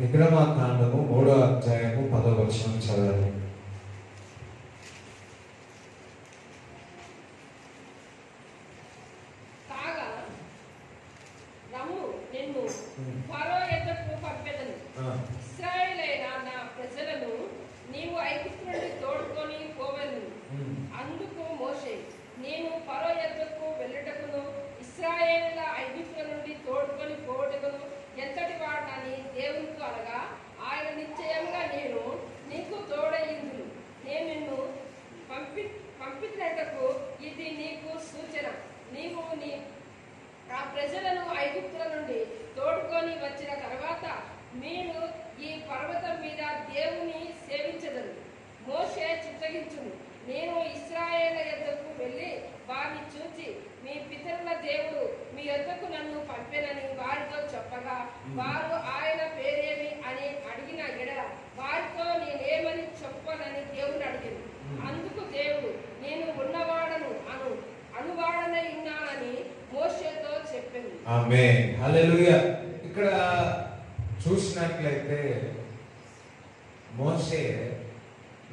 విక్రమాకాండము 3వ అధ్యాయము 10వ వచనం చదవండి. కాగా రమ్ము నిన్ను ఫరో యొద్దకు పంపెదను. ఇశ్రాయేలైన నా ప్రజలను నీవు ఐగుప్తు నుండి తోడుకొని పోవెదను. అందుకు మోషే, నేను ఫరో యొద్దకు వెళ్ళుటకును ఇశ్రాయేలుల ఐగుప్తుల నుండి తోడుకొని పోవుటకును ఎంతటి వాడని దేవునితో అనగా, ఆయన నిశ్చయంగా నేను నీకు తోడయిందును. నేను నిన్ను పంపినటకు ఇది నీకు సూచన. నీవు ఆ ప్రజలను ఐగుప్తుల నుండి తోడుకొని వచ్చిన తర్వాత మీరు ఈ పర్వతం మీద దేవుని సేవించదరు. మోషే చిత్తగించును, నేను ఇశ్రాయేలు యొద్దకు వెళ్ళి వారిని చూచి, మీ పితరుల దేవుడు మీ యొద్దకు నన్ను పంపెనని వారితో చెప్పగా, వారు ఆయన పేరేమి అని అడిగిన ఎడల వారితో నేనేమని చెప్పనని దేవుని అడిగాను. అందుకు దేవుడు, నేను ఉన్నవాడను అనువాడనై ఉన్నానని మోషేతో చెప్పాను. ఆమేన్, హల్లెలూయా. ఇక్కడ చూసినట్లయితే మోషే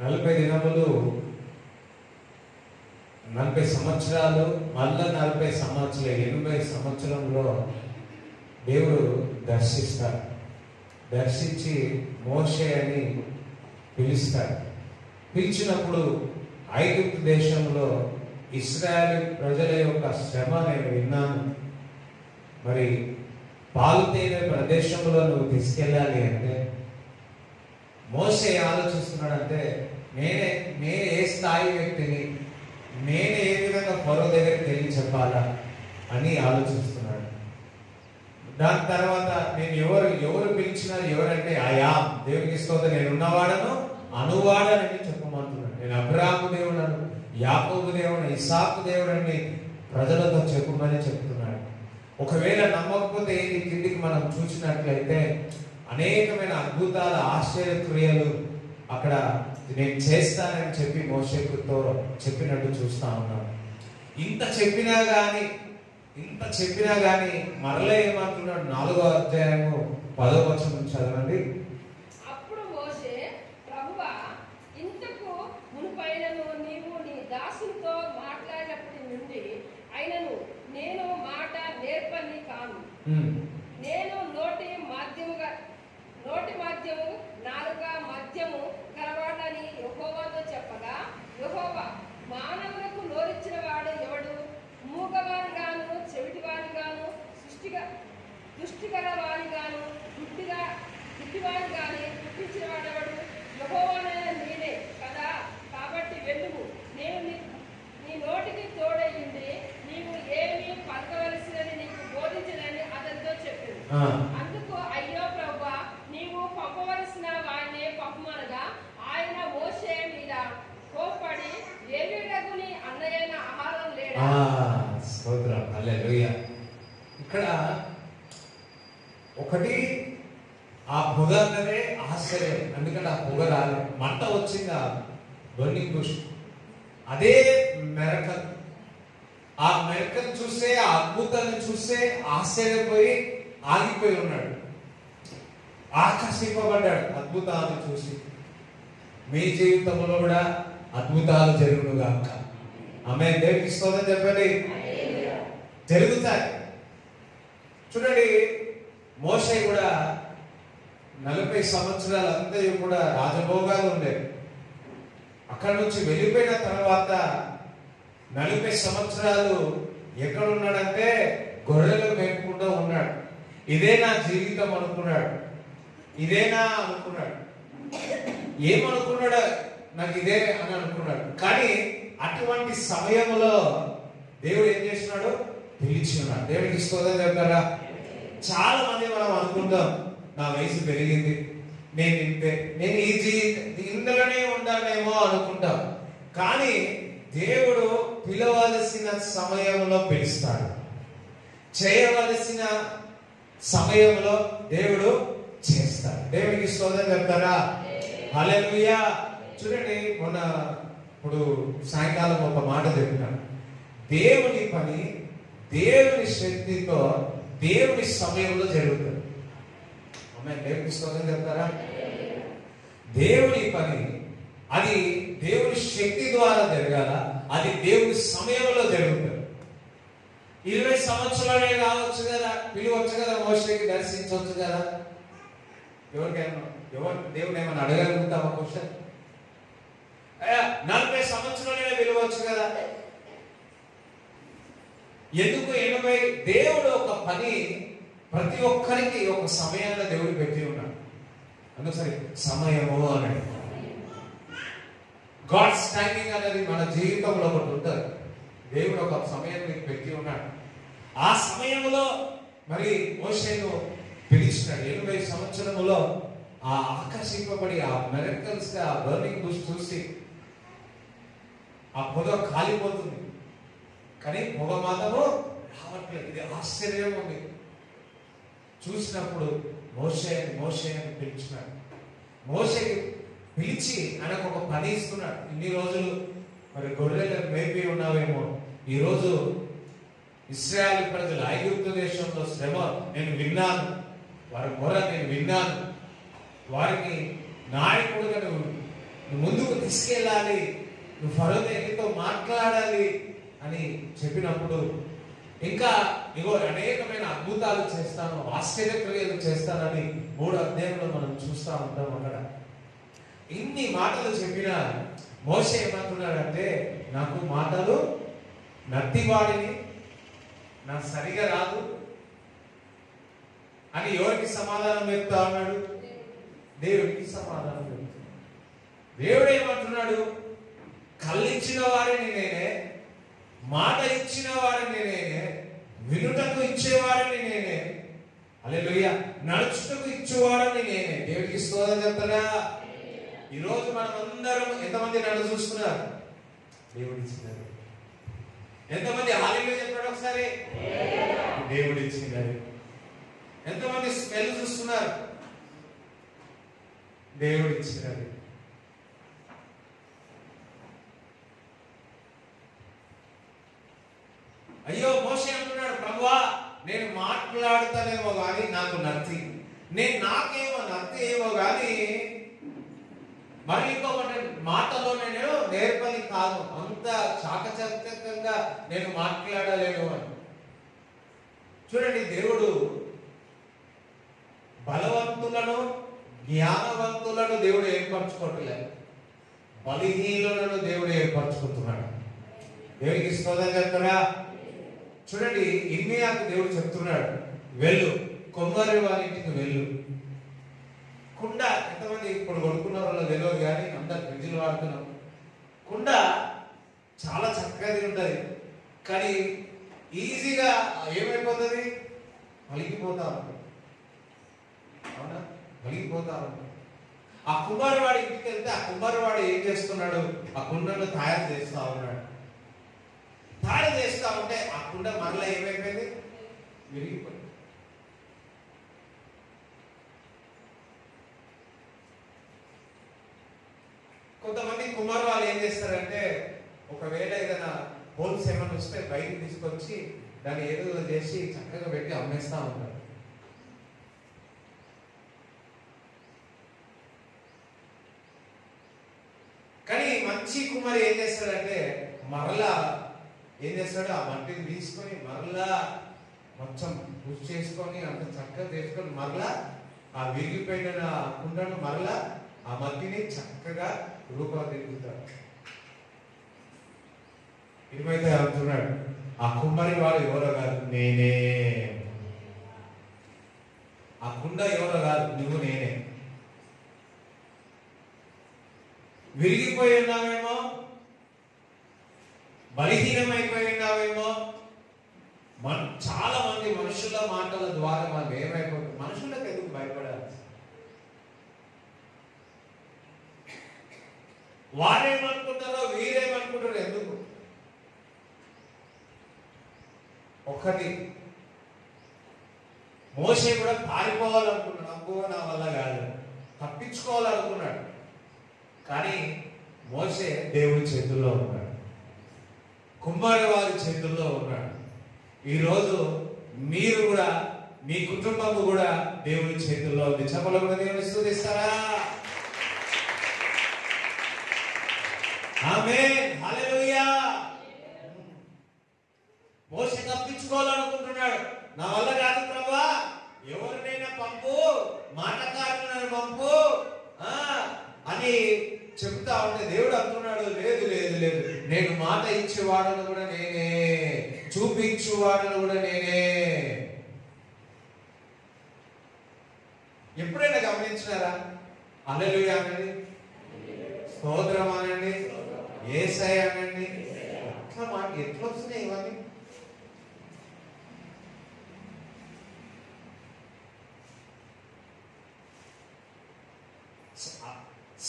40 దినములు 40 సంవత్సరాలు మళ్ళా 40 సంవత్సరాలు 80 సంవత్సరంలో దేవుడు దర్శిస్తాడు. దర్శించి మోషే అని పిలుస్తాడు. పిలిచినప్పుడు ఐగుప్తు దేశంలో ఇశ్రాయేలు ప్రజల యొక్క శ్రమ నేను విన్నాను. మరి పాలు తేనె ప్రదేశంలో నువ్వు తీసుకెళ్ళాలి అంటే మోషే ఆలోచిస్తున్నాడంటే నేను ఏ స్థాయి వ్యక్తిని, నేను ఏ విధంగా ఫరో దగ్గరికి వెళ్ళి చెప్పాలా అని ఆలోచిస్తున్నాడు. దాని తర్వాత నేను ఎవరు పిలిచినా ఎవరంటే ఆయా దేవునికి స్తోత్రం, నేను ఉన్నవాడను అనువాడనని చెప్పమంటున్నాడు. నేను అబ్రాహాము దేవుడను, యాకోబు దేవుడు, ఇసాకు దేవుడని ప్రజలతో చెప్పమని చెప్తున్నాడు. ఒకవేళ నమ్మకపోతే ఈ కిందికి మనం చూసినట్లయితే అనేకమైన అద్భుతాల ఆశ్చర్యక్రియలు అక్కడ నేను చేస్తానని చెప్పి మోషేతో చెప్పినట్టు చూస్తా ఉన్నాం. ఇంత చెప్పినా గాని మరలా ఏమంటున్నాడు? 4వ అధ్యాయము 10వ వచనం చదవండి. అప్పుడు మోషే, ప్రభువా, ఇంతకు మునుపైనను నీవు నీ దాసునితో మాట్లాడినప్పటి నుండి అయినను నేను మాట నేర్పని కాను. నేను నోటి మాధ్యము నాలుక మధ్యము కలవాడని యెహోవాతో చెప్పగా, యెహోవా, మానవులకు నోరిచ్చిన వాడు ఎవడు? మూగవానిగాను, చెవిటివానిగాను, దుష్టిగలవానిగాను, గుడ్డివానిగాని పుట్టించిన వాడెవడు? యెహోవానైన నేనే కదా. కాబట్టి వెళ్ళుము, నేను నీ నోటికి తోడయ్యుండి నీవు ఏమి పలకవలసినని నీకు బోధించనని అతనితో చెప్పింది. అందుకు, అయ్యో ప్రభువా, నీవు పంపవలసిన వాడిని పంపమనగా ఆయన మోషే మీద కోప్పడి, ఏలీయుడగుని అన్నయ్యైన ఆహారం లేడా? స్తోత్రం, హల్లెలూయా. ఇక్కడ ఒకటి ఆ పొగ అన్నదే ఆశ్చర్యం. ఎందుకంటే ఆ పొగ రాలే, మంట వచ్చింది, ఆ బర్నింగ్ బుష్. అదే మెరకల్. ఆ మెరకల్ చూస్తే, ఆ అద్భుతాన్ని చూస్తే ఆశ్చర్యపోయి ఆగిపోయి ఉన్నాడు, ఆకర్షింపబడ్డాడు అద్భుతాలను చూసి. మీ జీవితంలో కూడా అద్భుతాలు జరుగునుగాక. ఆమేన్. దేవునికి స్తోత్రం చెప్పండి. జరుగుతాయి. చూడండి, మోషే కూడా 40 సంవత్సరాలంతా కూడా రాజభోగాలు ఉండేవి. అక్కడ నుంచి వెళ్ళిపోయిన తర్వాత 40 సంవత్సరాలు ఎక్కడున్నాడంటే గొర్రెలు మేపుకుంటూ ఉన్నాడు. ఇదే నా జీవితం అనుకున్నాడు. ఏమనుకున్నాడు? నాకు ఇదే అని అనుకున్నాడు. కానీ అటువంటి సమయంలో దేవుడు ఏం చేస్తున్నాడు? పిలిచి ఉన్నాడు. దేవుడికి స్తోత్రం చెప్తారా? చాలా మంది మనం అనుకుంటాం, నా వయసు పెరిగింది, నేను ఇందులోనే ఉండాలేమో అనుకుంటాం. కానీ దేవుడు పిలవలసిన సమయంలో పిలుస్తాడు, చేయవలసిన సమయంలో దేవుడు చేస్తాడు. దేవుడికి స్తోత్రం చెప్తారా? హల్లెలూయా. చూడండి, ఇప్పుడు సాయంకాలం ఒక మాట చెప్పినాను. దేవుని పని దేవుని శక్తితో దేవుని సమయంలో జరుగుతుంది. దేవుని స్తోత్రం చెప్తారా? దేవుని పని అది దేవుని శక్తి ద్వారా జరగాల, అది దేవుని సమయంలో జరుగుతుంది. 20 సంవత్సరాలే కావచ్చు కదా, పిలవచ్చు కదా, మోషేకి దర్శించవచ్చు కదా. దేవుడు ఏమన్నా అడగలుగుతామా క్వశ్చన్? 40 సంవత్సరాలే పిలవచ్చు కదా. ఎందుకు 80? దేవుడు ఒక పని ప్రతి ఒక్కరికి ఒక సమయంలో దేవుడు పెట్టి ఉన్నాడు. అందుకని సమయము అనేది, గాడ్స్ టైమింగ్ అనేది మన జీవితంలో ఒకటి ఉంటుంది. దేవుడు ఒక సమయం మీకు పెట్టి ఉన్నాడు. ఆ సమయంలో మరి మోషేను పిలిచినాడు. 80 సంవత్సరములో ఆ ఆకర్షింపబడి ఆ మిరకల్స్, ఆ బర్నింగ్ బుష్ చూసి ఆ పొగ కాలిపోతుంది, కానీ పొగ మాత్రము రావట్లేదు. ఇది ఆశ్చర్యం ఉంది. చూసినప్పుడు మోషే అని పిలిచినాడు. మోషేకి పిలిచి ఆయనకు ఒక పని ఇస్తున్నాడు. ఇన్ని రోజులు మరి గొర్రెలు మేపి ఉన్నావేమో, ఈరోజు ఇశ్రాయేలు ప్రజలు ఐగుప్తు దేశంలో శ్రమ నేను విన్నాను, వారి మొర నేను విన్నాను, వారికి నాయకుడుగా నువ్వు ముందుకు తీసుకెళ్ళాలి, నువ్వు ఫరోతో మాట్లాడాలి అని చెప్పినప్పుడు, ఇంకా ఇగో అనేకమైన అద్భుతాలు చేస్తాను, ఆశ్చర్యక్రియలు చేస్తానని 3వ అధ్యాయంలో మనం చూస్తూ ఉంటాం. అక్కడ ఇన్ని మాటలు చెప్పిన మోషే ఏమంటున్నాడంటే, నాకు మాటలు నత్తివాడిని, నాకు సరిగా రాదు అని ఎవరికి సమాధానం చెప్తా ఉన్నాడు? దేవుడికి సమాధానం చెప్తున్నాడు. దేవుడు ఏమంటున్నాడు? కళ్ళిచ్చిన వారిని నేనే, మాట ఇచ్చిన వారిని నేనే, వినుటకు ఇచ్చేవారిని నేనే, హల్లెలూయా, నడుచుటకు ఇచ్చేవాడిని నేనే. దేవుడికి స్తోత్రం చెప్తారా? ఈరోజు మనం అందరం ఎంతమంది నన్ను చూస్తున్నారు? దేవుడు ఇచ్చినారు. ఎంతమంది హల్లెలూయా ఒకసారి దేవుడు ఇచ్చినది. ఎంతమంది స్మెల్ చూస్తున్నారు? దేవుడు ఇచ్చినది. అయ్యో మోషే అంటున్నాడు, ప్రభువా నేను మాట్లాడుతానేమో కానీ నాకు నత్తి, నాకేమో నత్తి ఏమో కానీ మరి ఇంకొకటి మాటలో నేను నేర్పని కాదు, అంత చాకచక్యంగా నేను మాట్లాడలేను అని. చూడండి, దేవుడు బలవంతులను జ్ఞానవంతులను దేవుడు ఏర్పరచుకోవట్లేదు, బలహీనులను దేవుడు ఏర్పరచుకుంటున్నాడు. దేవుడికి స్తోత్రం చెప్తారా? చూడండి, ఇర్మియాకు దేవుడు చెప్తున్నాడు, వెళ్ళు కొమ్మరి వారి ఇంటికి వెళ్ళు. కుండ ఎంతమంది ఇప్పుడు కొనుక్కున్న వాళ్ళు తెలియదు కానీ అందరు ఫ్రిడ్జ్లు వాడుతున్నాం. కుండ చాలా చక్కగా ఉంటుంది, కానీ ఈజీగా ఏమైపోతుంది, పలికిపోతా ఉంటుంది. అవునా? పలికిపోతా ఉంటుంది. ఆ కుమ్మరివాడి ఇంటికి వెళ్తే ఆ కుమ్మరివాడు ఏం చేస్తున్నాడు, ఆ కుండను తయారు చేస్తా ఉన్నాడు. తయారు చేస్తా ఉంటే ఆ కుండ మరలా ఏమైపోయింది, విరిగిపోయింది. కొంతమంది కుమారు వాళ్ళు ఏం చేస్తారంటే, ఒకవేళ ఏదైనా హోల్స్ ఏమైనా వస్తే బయటకు తీసుకొచ్చి దాన్ని ఏదో చేసి చక్కగా పెట్టి అమ్మేస్తా ఉంటారు. కానీ మంచి కుమారి ఏం చేస్తాడంటే, మరలా ఏం చేస్తాడు, ఆ మట్టిని తీసుకొని మరలా మొత్తం పుష్ చేసుకొని అంత చక్కగా చేసుకొని మరలా ఆ విరిగిపోయిన కుండను మరలా ఆ మట్టిని చక్కగా రూపొందించుతాడు. ఇరువైతే అంటున్నాడు, ఆ కుమ్మరి వాడు ఎవరో కాదు, నేనే. ఆ కుండ ఎవరో కాదు, నువ్వు నేనే. విరిగిపోయి ఉన్నావేమో, బలహీనమైపోయి ఉన్నావేమో. చాలా మంది మనుషుల మాటల ద్వారా మనం ఏమైపోతుంది, మనుషులకు ఎందుకు భయపడాలి? వారేమనుకుంటారో వీరేమనుకుంటారో ఎందుకు? ఒకటి, మోషే కూడా పారిపోవాలనుకున్నాడు, అబ్బో నా వల్ల కాదు, తప్పించుకోవాలనుకున్నాడు. కానీ మోషే దేవుడి చేతుల్లో ఉన్నాడు, కుమ్మరి వారి చేతుల్లో ఉన్నాడు. ఈరోజు మీరు కూడా, మీ కుటుంబం కూడా దేవుడి చేతుల్లో ఉంది. చెప్పలు కూడా దేవుని స్తుతిస్తారా? ఆమేన్, హల్లెలూయా. మోషే తప్పించుకోవాలనుకుంటున్నాడు, నా వల్ల కాదు ప్రభువా, ఎవరినైనా పంపు, మాటకారులను పంపు అని చెప్తా ఉంటే దేవుడు అంటున్నాడు, లేదు లేదు లేదు, నేను మాట ఇచ్చేవాడను కూడా నేనే, చూపించేవాడను కూడా నేనే. ఎప్పుడైనా గమనించినారా? హల్లెలూయా అనండి, స్తోత్రం అనండి, యేసయ్య అనండి. ఎట్లా మాట ఎట్లా వస్తున్నాయి ఇవన్నీ?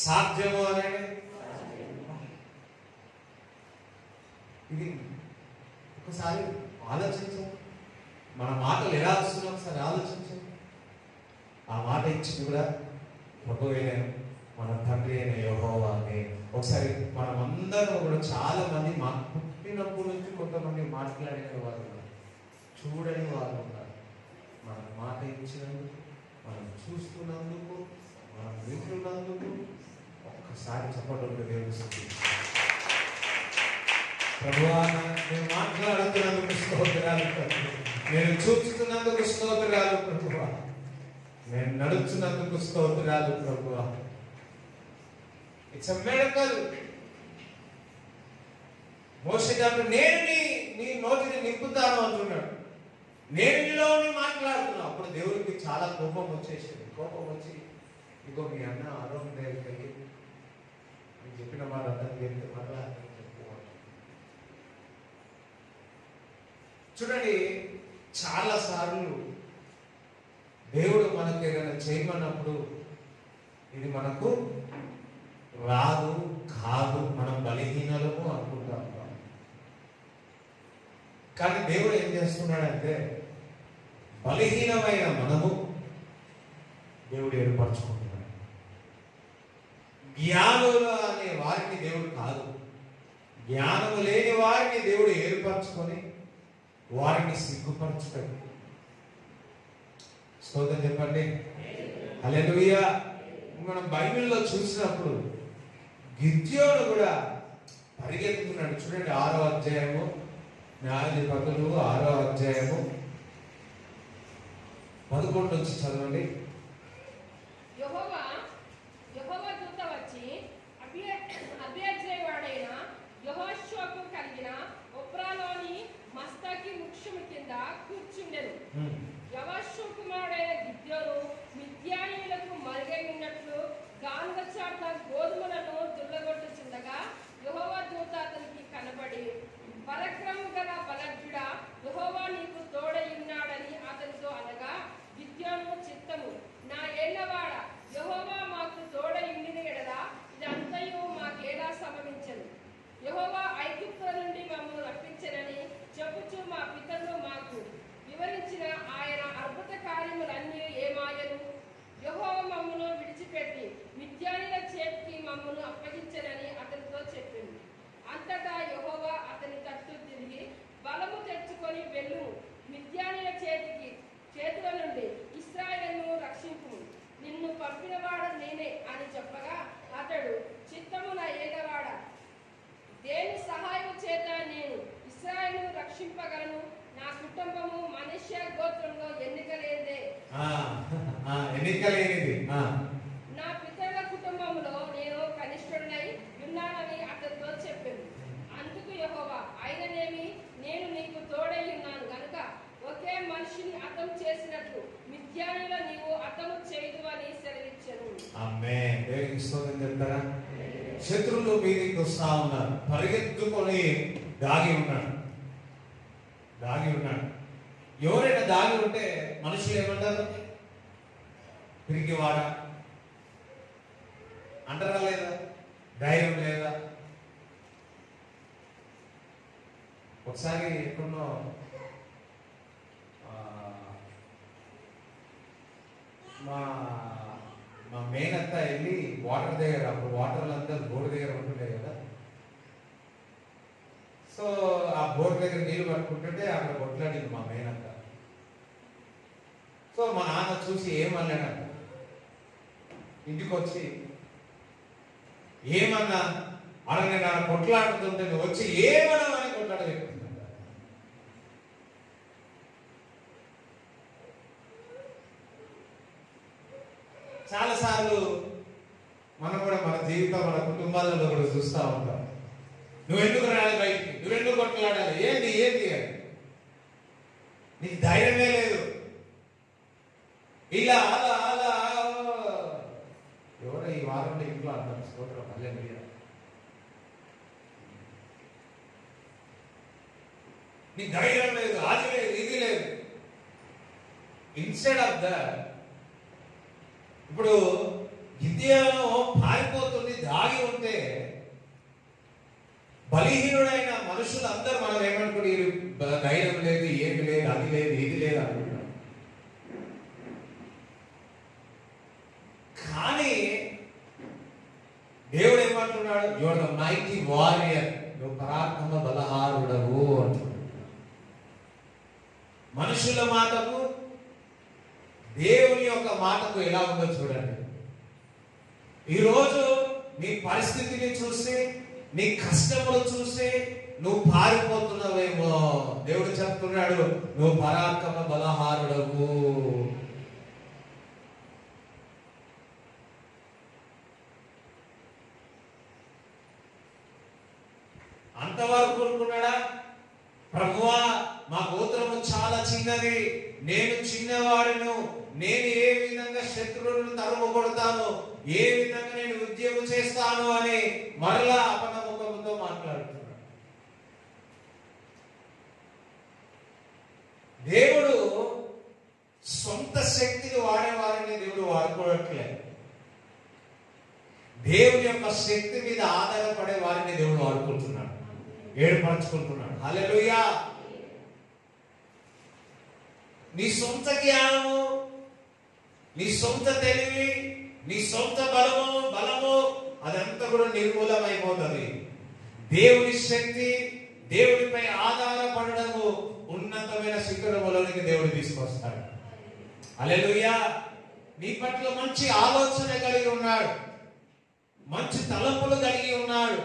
సాధ్యము అనండి. ఇది ఒకసారి ఆలోచించు, మన మాటలు ఎలా వస్తున్నాయి ఒకసారి ఆలోచించు. ఆ మాట ఇచ్చింది కూడా ప్రభువైన మన తండ్రి అయిన యెహోవా అని. ఒకసారి మనం అందరం కూడా చాలా మంది పుట్టినప్పటి నుంచి కొంతమంది మాట్లాడే వారు ఉన్నారు, చూడని వారు ఉన్నారు. మనం మాట ఇచ్చినందుకు, మనం చూస్తున్నందుకు, మనం వింటున్నందుకు ఒక్కసారి చెప్పడం దేవుడు. ప్రభువా, నేను మాట్లాడుతున్నందుకు స్తోత్రాలు ప్రభువా, నేను చూస్తున్నందుకు స్తోత్రాలు ప్రభువా, నేను నడుచున్నందుకు స్తోత్రాలు ప్రభువా. It's a miracle. మోషే గారు నేను నీ నోటిని నింపుతాను అంటున్నాడు, నేను నీలోని మాట్లాడుతున్నా. అప్పుడు దేవుడికి చాలా కోపం వచ్చేసింది. కోపం వచ్చి, ఇగో మీ అన్న ఆరోగ్యం దగ్గరికి వెళ్ళి నేను చెప్పిన మాట అర్థం చేస్తే మరలా చెప్పుకోవాలి. చూడండి, చాలా సార్లు దేవుడు మనకు ఏదైనా చేయమన్నప్పుడు ఇది మనకు రాదు, కాదు, మనం బలహీనలము అనుకుంటాం. కానీ దేవుడు ఏం చేస్తున్నాడంటే బలహీనమైన మనము దేవుడు ఏర్పరచుకుంటున్నాడు. జ్ఞానులు అనే వారిని దేవుడు కాదు, జ్ఞానము లేని వారిని దేవుడు ఏర్పరచుకొని వారిని సిగ్గుపరచుతాడు. స్తోత్రం చెప్పండి, హల్లెలూయా. మనం బైబిల్లో చూసినప్పుడు గిద్యోను కూడా పరిగెత్తుతున్నాడు. చూడండి 6వ అధ్యాయము, న్యాయాధిపతులు 6వ అధ్యాయము 11 నుంచి చదవండి. యెహోవా దూత వచ్చి అభియజ్రేయుడైన యెహోషువకు కలిగిన ఒఫ్రాలోని మస్తకి వృక్షము కింద కూర్చుండెను. యెహోషు కుమారుడైన గిద్యోను మిద్యానీయులకు మరుగై ఉన్నట్లు గానుగ చాట గోధుమలను దుల్లగొట్టుచుండగా యెహోవా దూత అతనికి కనబడి, పరాక్రమము గల బలజ్జుడా, యెహోవా నీకు తోడై ఉన్నాడని అతనితో అనగా, గిద్యోను చిత్తము, నా ఏళ్లవాడ, యెహోవా మాకు తోడై ఉండిన ఎడల ఇదంతయు మాకేలా సంభవించను. యెహోవా ఐగుప్తుల నుండి మమ్మల్ని రప్పించనని చెప్పుచు మా పితరులు మాకు వివరించిన ఆయన అద్భుత కార్యములన్నీ ఏమాయను. యెహోవా మమ్మను విడిచిపెట్టి మిద్యానీయుల చేతికి మమ్మను అప్పగించనని అతనితో చెప్పింది. అంతటా యెహోవా అతని తట్టు తిరిగి, బలము తెచ్చుకొని వెళ్ళుము, మిద్యానీయుల చేతుల నుండి ఇశ్రాయేలును రక్షింపు, నిన్ను పంపినవాడ నేనే అని చెప్పగా, అతడు చిత్తము, నా ఏలవాడ, దేని సహాయం చేత నేను ఇశ్రాయేలును రక్షింపగలను? నా కుటుంబము మనుష్య గోత్రంలో ఎన్నికలేనిది. నా పితరుల కుటుంబంలో నేను కనిష్ఠుడనై ఉన్నానని అతనితో చెప్పింది. అందుకు యెహోవా, అయిననేమి, నేను నీకు తోడై ఉన్నాను గనుక ఒకే మనిషిని హతం చేసినట్లు మిద్యానీయుల నీవు హతము చేయదు అని సెలవిచ్చెను. ఆమేన్. దేవునికి స్తోత్రం చెప్తారా? శత్రువులు మీదికి వస్తా ఉన్నారు, పరిగెత్తుకొని దాగి ఉన్నాడు. ఎవరైనా దాగి ఉంటే మనుషులు ఏమంటారు? పిరికివాడా అంటారా లేదా? ధైర్యం లేదా? ఒకసారి ఎక్కడో మా మేనత్త వెళ్ళి వాటర్ దగ్గర, అప్పుడు వాటర్లు అందరూ బోర్డు దగ్గర ఉంటుండే కదా, సో ఆ బోర్డు దగ్గర నీళ్ళు పట్టుకుంటుంటే అక్కడ కొట్లాడింది మా మేనత్త. సో మా నాన్న చూసి ఏమన్నాడంట, ఇంటికి వచ్చి ఏమన్నా అడగని నాన్న కొట్లాడుతుంటే వచ్చి ఏమన్నా అని కొట్లాడ చెప్తుందంట. చాలాసార్లు మనం కూడా మన జీవితం, మన కుటుంబాలలో కూడా చూస్తూ ఉంటాం. నువ్వెందుకు రావాలి బయటికి, నువ్వెందుకు కొట్లాడాలి, ఏంటి అని నీకు ధైర్యమే లేదు. ఇలా అలా అలా ఎవరో ఈ వారంలో ఇంట్లో అంటారు, స్తోత్రం హల్లెలూయా. నీకు ధైర్యం లేదు, అది లేదు, ఇది లేదు. ఇన్స్టెడ్ ఆఫ్ దట్, ఇప్పుడు గిద్యోను పారిపోతుంది, దాగి ఉంటే బలహీనుడైన మనుషులు అందరూ మనం ఏమనుకుంటే ధైర్యం లేదు, ఏమి లేదు, అది లేదు, ఇది లేదు అనుకుంటాం. కానీ దేవుడు ఏమంటున్నాడు? You are the mighty warrior, నువ్వు పరాక్రమ బలహారుడవు అంటున్నాడు. మనుషుల మాటకు దేవుని యొక్క మాటకు ఎలా ఉందో చూడండి. ఈరోజు నీ పరిస్థితిని చూసి, నీ కష్టములు చూసి నువ్వు పారిపోతున్నావేమో. దేవుడు చెప్తున్నాడు, నువ్వు పరాక్రమ బలహారుడవు. అంతవరకు అనుకున్నాడా? ప్రభువా, మా గోత్రము చాలా చిన్నది, నేను చిన్నవాడును, నేను ఏ విధంగా శత్రువులను తరుము కొడతాను, ఏ విధంగా నేను ఉద్యోగం చేస్తాను అని మరలా అపనమ్మకంతో మాట్లాడుతున్నాడు. దేవుడు సొంత శక్తిని వాడేవారిని దేవుడు వాడుకోవట్లేదు. దేవుని యొక్క శక్తి మీద ఆధారపడే వారిని దేవుడు వాడుకుంటున్నాడు, ఏర్పరచుకుంటున్నాడు. హల్లెలూయా. నీ సొంత జ్ఞానము, నీ సొంత తెలివి, నీ సొంత బలము అదంతా కూడా నిర్మూలమైపోతుంది. దేవుని శక్తి, దేవునిపై ఆధారపడము ఉన్నతమైన శిఖరములోనికి దేవుడు తీసుకొస్తాడు. హల్లెలూయా. నీ పట్ల మంచి ఆలోచన కలిగి ఉన్నాడు, మంచి తలంపులు కలిగి ఉన్నాడు.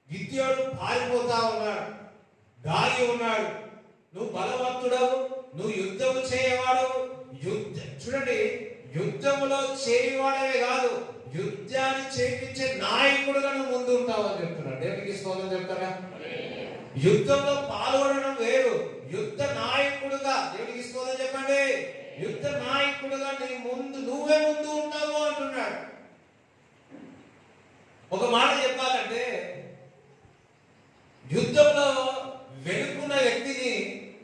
గిద్యోను పారిపోతా ఉన్నాడు, దాగి ఉన్నాడు. నువ్వు బలవంతుడవు, నువ్వు యుద్ధము చేయవాడు. చూడండి, యుద్ధములో చేయవాడవే కాదు, యుద్ధాన్ని చేయించే నాయకుడుగా నువ్వు ముందు ఉంటావు అని చెప్తున్నాడు. దేవునికి స్తోత్రం చెప్తారా? యుద్ధంలో పాల్గొనడం వేరు, యుద్ధ నాయకుడుగా. దేవునికి స్తోత్రం చెప్పండి. యుద్ధ నాయకుడుగా నువ్వే ముందు ఉంటావు అంటున్నాడు. ఒక మాట చెప్పాలంటే, యుద్ధంలో వెనుకున్న వ్యక్తిని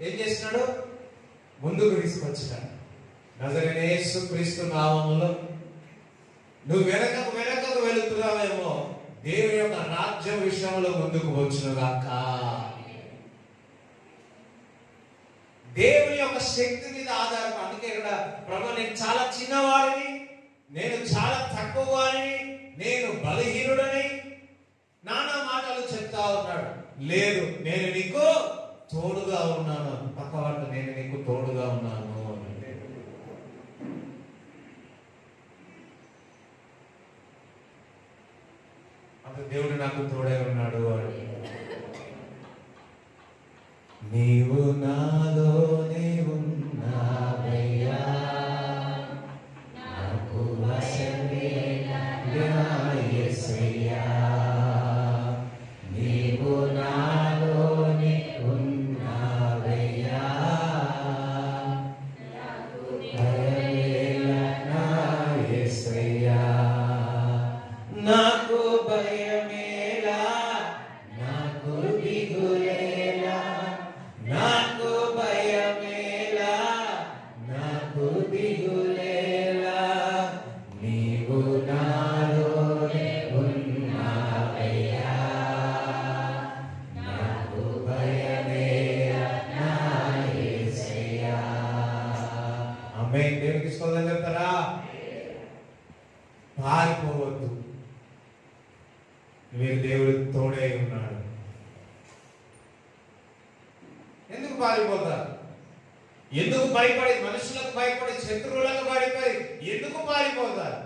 ఏం చేసినాడు? ముందుకు తీసుకొచ్చినాడు. నజరేయుడైన యేసుక్రీస్తు నామములో నువ్వు వెనకకు వెళుతున్నావేమో, దేవుని యొక్క రాజ్యం విషయంలో ముందుకు వచ్చునుగాక. దేవుని యొక్క శక్తి మీద ఆధారపడి. అందుకే ఇక్కడ ప్రభు, నేను చాలా చిన్నవాడిని, నేను చాలా తక్కువ వాడిని, నేను బలహీనుడని నానా మాటలు చెప్తా ఉన్నాడు. లేదు, నేను నీకు తోడుగా ఉన్నాను. పక్కవాడు, నేను నీకు తోడుగా ఉన్నాను. అప్పుడు దేవుడు నాకు తోడే ఉన్నాడు అని. నీవు నాలోనే ఉన్నావయ్యా, నాకు వశమేలా యేసయ్యా. నీవు నాలోనే ఉన్నావయ్యా, నాకు భయమేలా యేసయ్యా. నాకు భయమేలా, నాకు దిగులేలా, నాకు భయమేలా, నాకు దిగులేలా. నీవు నాలోనే ఉన్నావయ్యా, నాకు భయమేలా యేసయ్యా. ఆమేన్. దేవునికి స్తోత్రం చెప్తారా? పారిపోవద్దు, మీరు దేవుడు తోడే ఉన్నాడు. ఎందుకు పారిపోతారు? ఎందుకు భయపడి, మనుషులకు భయపడి, శత్రువులకు భయపడి ఎందుకు పారిపోతారు?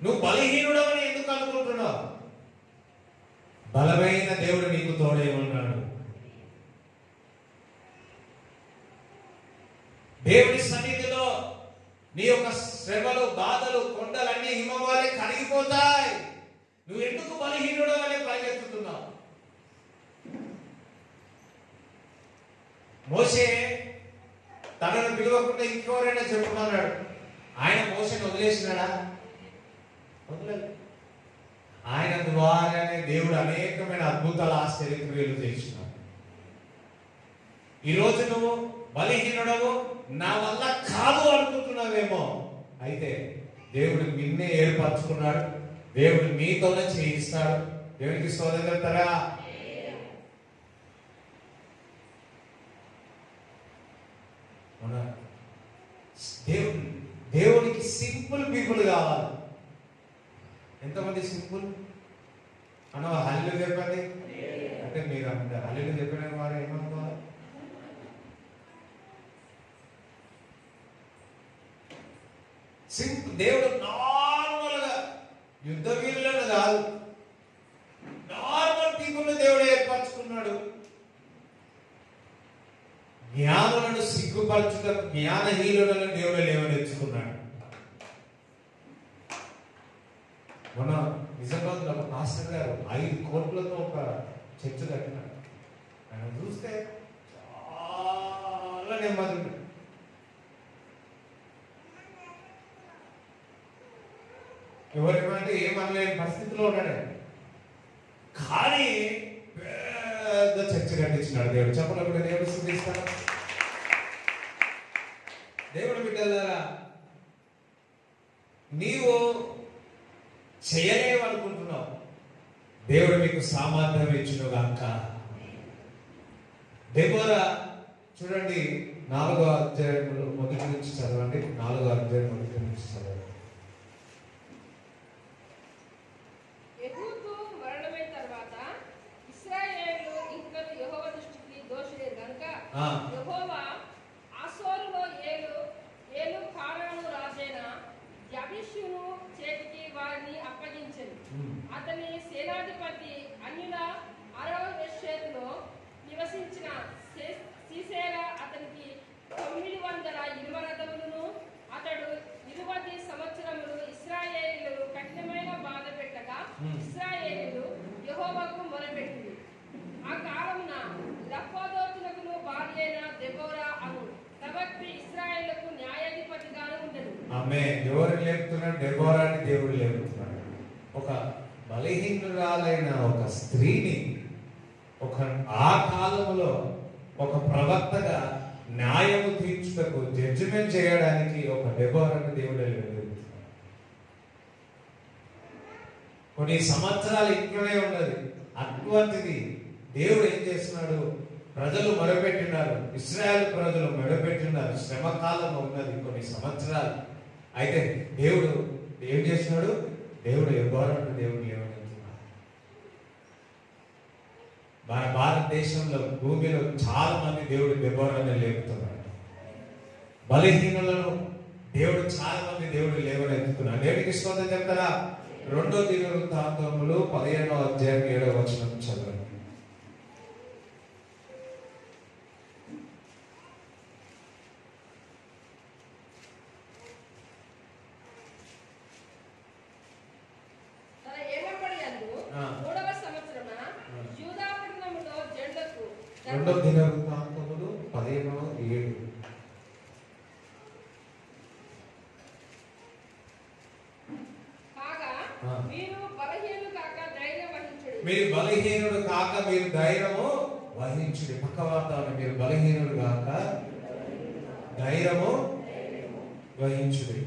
నువ్వు బలహీనుడవని ఎందుకు అనుకుంటున్నావు? బలమైన దేవుడు నీకు తోడే ఉన్నాడు. దేవుని సన్నిధిలో నీ యొక్క శ్రమలు, బాధలు, కొండలన్నీ హిమవాలే కరిగిపోతాయి. నువ్వు ఎందుకు బలహీనుడు అని పరిగెత్తుతున్నావు? మోషే తనను పిలవకుండా ఇంకెవరైనా చెప్పుకున్నాడు. ఆయన మోషేని వదిలేసినాడా? వదలలేదు. ఆయన ద్వారానే దేవుడు అనేకమైన అద్భుతాలు, ఆశ్చర్యక్రియలు చేసినాడు. ఈరోజు నువ్వు బలహీనుడవు, నా వల్ల కాదు అనుకుంటున్నావేమో. అయితే దేవుడు నిన్నే ఏర్పరచుకున్నాడు, దేవుడు మీతోనే చేయిస్తాడు. దేవునికి స్తోత్రం చెప్తారా? దేవునికి సింపుల్ పీపుల్ కావాలి. ఎంతమంది సింపుల్ అన్న హల్లు చెప్పండి అంటే మీరు అంటారు. హల్లు చెప్పిన వారు ఏమనుకోవాలి? సింపుల్. దేవుడు నార్మల్ గా యుద్ధ వీరులను కాదు, నార్మల్ పీపుల్ దేవుడు ఏర్పరచుకున్నాడు. జ్ఞానులను సిగ్గుపరచుట, జ్ఞానహీనులను దేవుడు లేవనెచ్చుకున్నాడు. మన నిజామాబాద్లో ఒక మాస్టర్ గారు 5 కోట్లతో ఒక చర్చ కట్టినాడు. ఆయన చూస్తే చాలా నెమ్మది ఉంటుంది. ఎవరేమంటే ఏమనలేని పరిస్థితిలో ఉన్నాడు. కానీ పెద్ద చర్చ కట్టించినాడు దేవుడు. చెప్పలేకుండా దేవుడు స్తుతిస్తాడు. దేవుడు బిడ్డలారా, నీవు చేయలేవనుకుంటున్నావు, దేవుడు మీకు సామర్థ్యం ఇచ్చును గాక. దెబోరా చూడండి 4వ అధ్యాయంలో మొదటి నుంచి చదవండి. 4వ అధ్యాయం మొదటి నుంచి చదవండి. యెహూదు మరణమైన తర్వాత ఇశ్రాయేలు ఇంకను యెహోవా దృష్టికి దోషులే గనుక యెహోవా ఆసోరులో ఏలు కానాను రాజైన యబీషును చేతికి వారిని అప్పగించెను. అతని సేనాధిపతి అన్యుల అరోవేషేతులో నివసించిన సీసేరా అతనికి 920 రథములను అతడు 20 సంవత్సరములు ఇశ్రాయేలీయులు కఠినమైన బాధ పెట్టగా ఇశ్రాయేలీయులు యెహోవాకు మొరపెట్టింది. ఆ కాలమున లప్పోదోతులకు భార్య అయిన దెబోరా అను తబక్రి ఇశ్రాయేలుకు న్యాయాధిపతిగాను ఉండెను. ఆమేన్. ఎవరు లేపుతున్నాడు? దెబోరాని దేవుడు లేపుతున్నాడు. ఒక బలహీనురాలైన ఒక స్త్రీని ఆ కాలంలో ఒక ప్రవక్తగా న్యాయము తీర్చుటకు జడ్జిమెంట్ చేయడానికి ఒక దెబోరాని దేవుడు లేపుతున్నాడు. కొన్ని సంవత్సరాలు ఇంట్లోనే ఉన్నది. అటువంటిది దేవుడు ఏం చేస్తున్నాడు? ప్రజలు మొరపెట్టినారు, ఇశ్రాయేలు ప్రజలు మొరపెట్టినారు, శ్రమకాలం ఉన్నది కొన్ని సంవత్సరాలు. అయితే దేవుడు ఏం చేస్తున్నాడు? దేవుడు దెబోరాను దేవుడు లేవనెత్తుతున్నాడు. మన భారతదేశంలో భూమిలో చాలా మంది దేవుడు దెబోరాను లేపుతున్నాడు. బలహీనులను దేవుడు చాలా మంది దేవుడు లేవనెత్తుతున్నాడు. దేవుడికి స్తోత్రం చెప్తారా? 2వ దినవృత్తాంతములు 15వ అధ్యాయం 7వ వచనం చదవండి. మూడవ సంవత్సరమున యూదా పట్టణములో జెండకు 2వ దినవృత్తాంతములు 15:7. కాగా మీరు బలహీనులు కాక ధైర్యం వహించుడి. మీరు బలహీనుడు కాక మీరు ధైర్యము వహించుడి. పక్క వార్తను మీరు బలహీనుడు కాక ధైర్యము వహించుడి.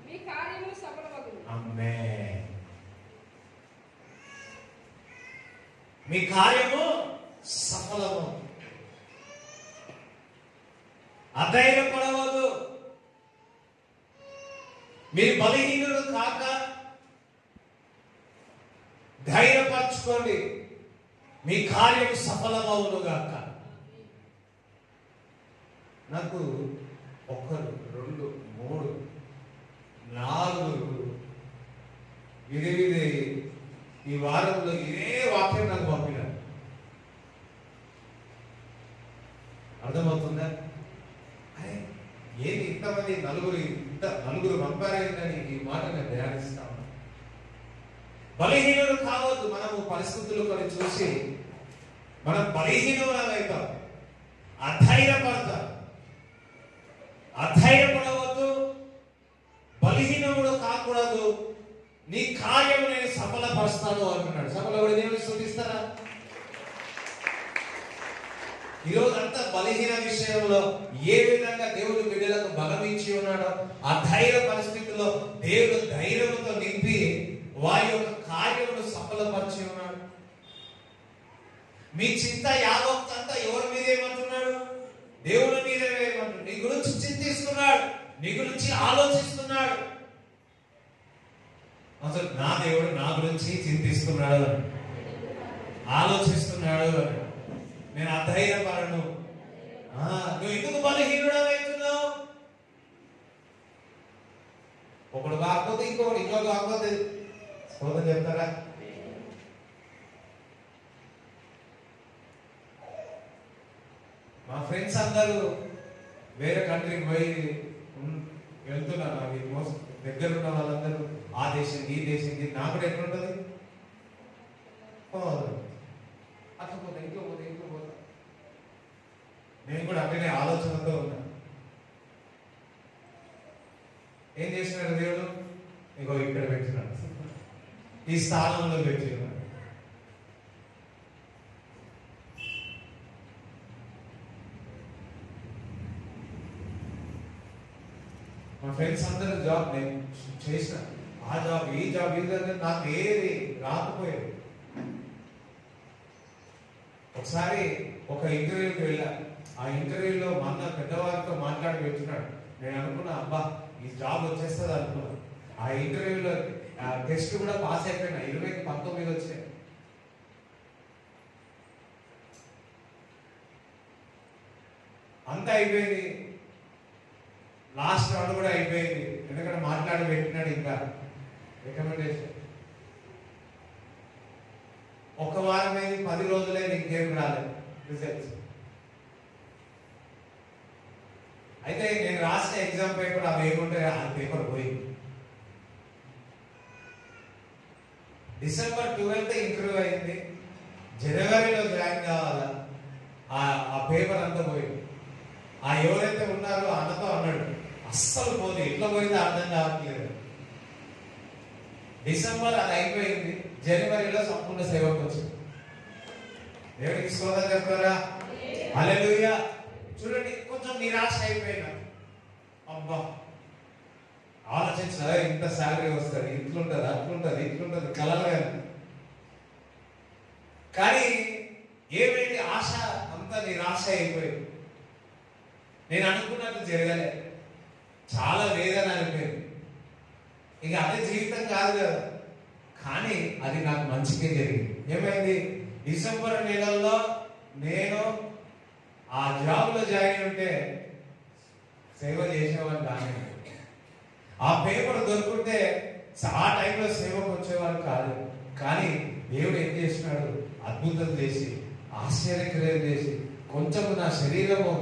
మీ కార్యము సఫలమగును. ఆమేన్. మీ కార్యము సఫలము. అధైర్యపడవద్దు. మీరు బలహీనులు కాక ధైర్యపరచుకోండి. మీ కార్యం సఫలమవును గాక. నాకు 1, 2, 3, 4 ఇదే ఈ వారంలో ఇదే వాక్యం నాకు పంపినారు. అర్థమవుతుందా? అరే ఏది ఇంతమంది నలుగురు పంపారేంటని ఈ మాట నేను ధ్యానిస్తాను. బలహీనులు కావద్దు. మనము పరిస్థితులు కొన్ని చూసి మనం బలహీనమవుతాం, అధైర్యపడతాం. అధైర్యపడవద్దు, బలహీనముడు కాకూడదు. నీ కార్యం నేను సఫలపరుస్తాను అంటున్నాడు. సఫలపడి దేవుని స్తుతిస్తారా? ఈరోజు అంతా బలహీన విషయంలో ఏ విధంగా దేవుడు బిడ్డలకు బలం ఇచ్చి ఉన్నాడో ఆ ధైర్య పరిస్థితుల్లో దేవుడు ధైర్యంతో నింపి వారి యొక్క కార్యమును సఫలపరిచి ఉన్నాడు. మీ చింత యావత్తంతా ఎవరి మీద ఏమంటున్నాడు? దేవుని మీద ఏమంటున్నాడు? నీ గురించి చింతిస్తున్నాడు, నీ గురించి ఆలోచిస్తున్నాడు. అసలు నా దేవుడు నా గురించి చింతిస్తున్నాడు అని, ఆలోచిస్తున్నాడు అని. నేను అధైర్యపడను. నువ్వు ఎందుకు బలహీనుడు అవుతున్నావు? ఒకడు కాకపోతే ఇంకొకటి, ఇంకొకటి కాకపోతే సోదరు చెప్తారా? మా ఫ్రెండ్స్ అందరూ వేరే కంట్రీకి పోయి వెళ్తున్నారు. అవి దగ్గర ఉన్న వాళ్ళందరూ ఆ దేశం ఈ దేశం నాకు కూడా ఎట్లుంటది? అట్లా పోతా, ఇంట్లో పోతా, ఇంట్లో పోతా. నేను కూడా అక్కడే ఆలోచనతో ఉన్నా. ఏం చేసినాడు దేవుడు? ఇంకో ఇక్కడ పెట్టినాడు, ఈ స్థానంలో పెట్టినాడు. మా ఫ్రెండ్స్ అందరూ జాబ్ నేను చేసిన, ఆ జాబ్ ఈ జాబ్ ఈ నాకు ఏది రాకపోయేది. ఒక ఒకసారి ఒక ఇంటర్వ్యూకి వెళ్ళా. ఆ ఇంటర్వ్యూలో మన పెద్దవారితో మాట్లాడి పెట్టున్నాడు. నేను అనుకున్నా, అబ్బా ఈ జాబ్ వచ్చేస్తుంది అనుకున్నా. ఆ ఇంటర్వ్యూలో టెస్ట్ కూడా పాస్ అయిపోయినా. 20కి 19 వచ్చాయి. అంతా అయిపోయింది. లాస్ట్ రౌండ్ కూడా అయిపోయింది. ఎందుకంటే మాట్లాడి పెట్టినాడు. ఇంకా రికమెండేషన్ ఒక వారం అయింది, 10 రోజులే, ఇంకేం రాలేదు రిజల్ట్స్. అయితే నేను రాసిన ఎగ్జామ్ పేపర్ అవి ఏముంటే ఆ పేపర్ పోయింది. డిసెంబర్ 12th ఇంటర్వ్యూ అయింది. జనవరిలో జాయిన్ కావాలా. ఆ పేపర్ అంతా పోయింది. ఎవరైతే ఉన్నారో అన్నతో అన్నాడు, అస్సలు పోదు, ఎట్లా పోయిందో అర్థం కావట్లేదు. డిసెంబర్ అది అయిపోయింది. జనవరిలో సంపూర్ణ సేవకు వచ్చింది. దేవుడికి స్తోత్రం చెప్తారా? హల్లెలూయా. చూడండి, కొంచెం నిరాశ అయిపోయినా. అబ్బా ఆలోచించిన ఇంత శాలరీ వస్తుంది, ఇట్లుంటది, అట్లుంటది, ఇట్లుంటది, కలలుగా. కానీ ఏమైంది? ఆశ అంతా నిరాశ అయిపోయింది. నేను అనుకున్నట్టు జరగలే. చాలా వేదన అనిపోయింది. ఇక అదే జీవితం కాదు కదా. కానీ అది నాకు మంచిగా జరిగింది. ఏమైంది? డిసెంబర్ నెలలో నేను ఆ జాబ్లో జాయిన్ ఉంటే సేవ చేసేవాళ్ళు కానీ, ఆ పేపర్ దొరుకుంటే ఆ టైంలో సేవకు వచ్చేవాళ్ళు కాదు. కానీ దేవుడు ఏం చేసినాడు? అద్భుతం చేసి, ఆశ్చర్యక్రియలు చేసి, కొంచెం నా శరీరము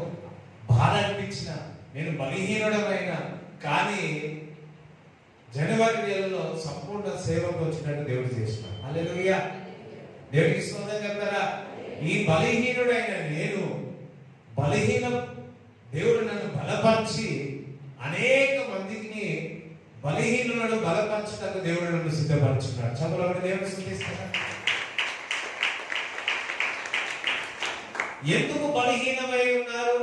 బాధ అనిపించిన, నేను బలహీనుడమైనా, కానీ జనవరి నెలలో సంపూర్ణ సేవకు వచ్చినట్టు దేవుడు చేసినాడు. హల్లెలూయా. దేవుడికి స్తోత్రం చెప్తారా? ఈ బలహీనుడైన నేను దేవుడు నన్ను బలపరిచి అనేక మందికి బలహీనులను బలపరచడానికి దేవుడు నన్ను సిద్ధపరుచున్నాడు. చదువులో దేవుడు స్తుతిస్తాడు. ఎందుకు బలహీనమై ఉన్నారు?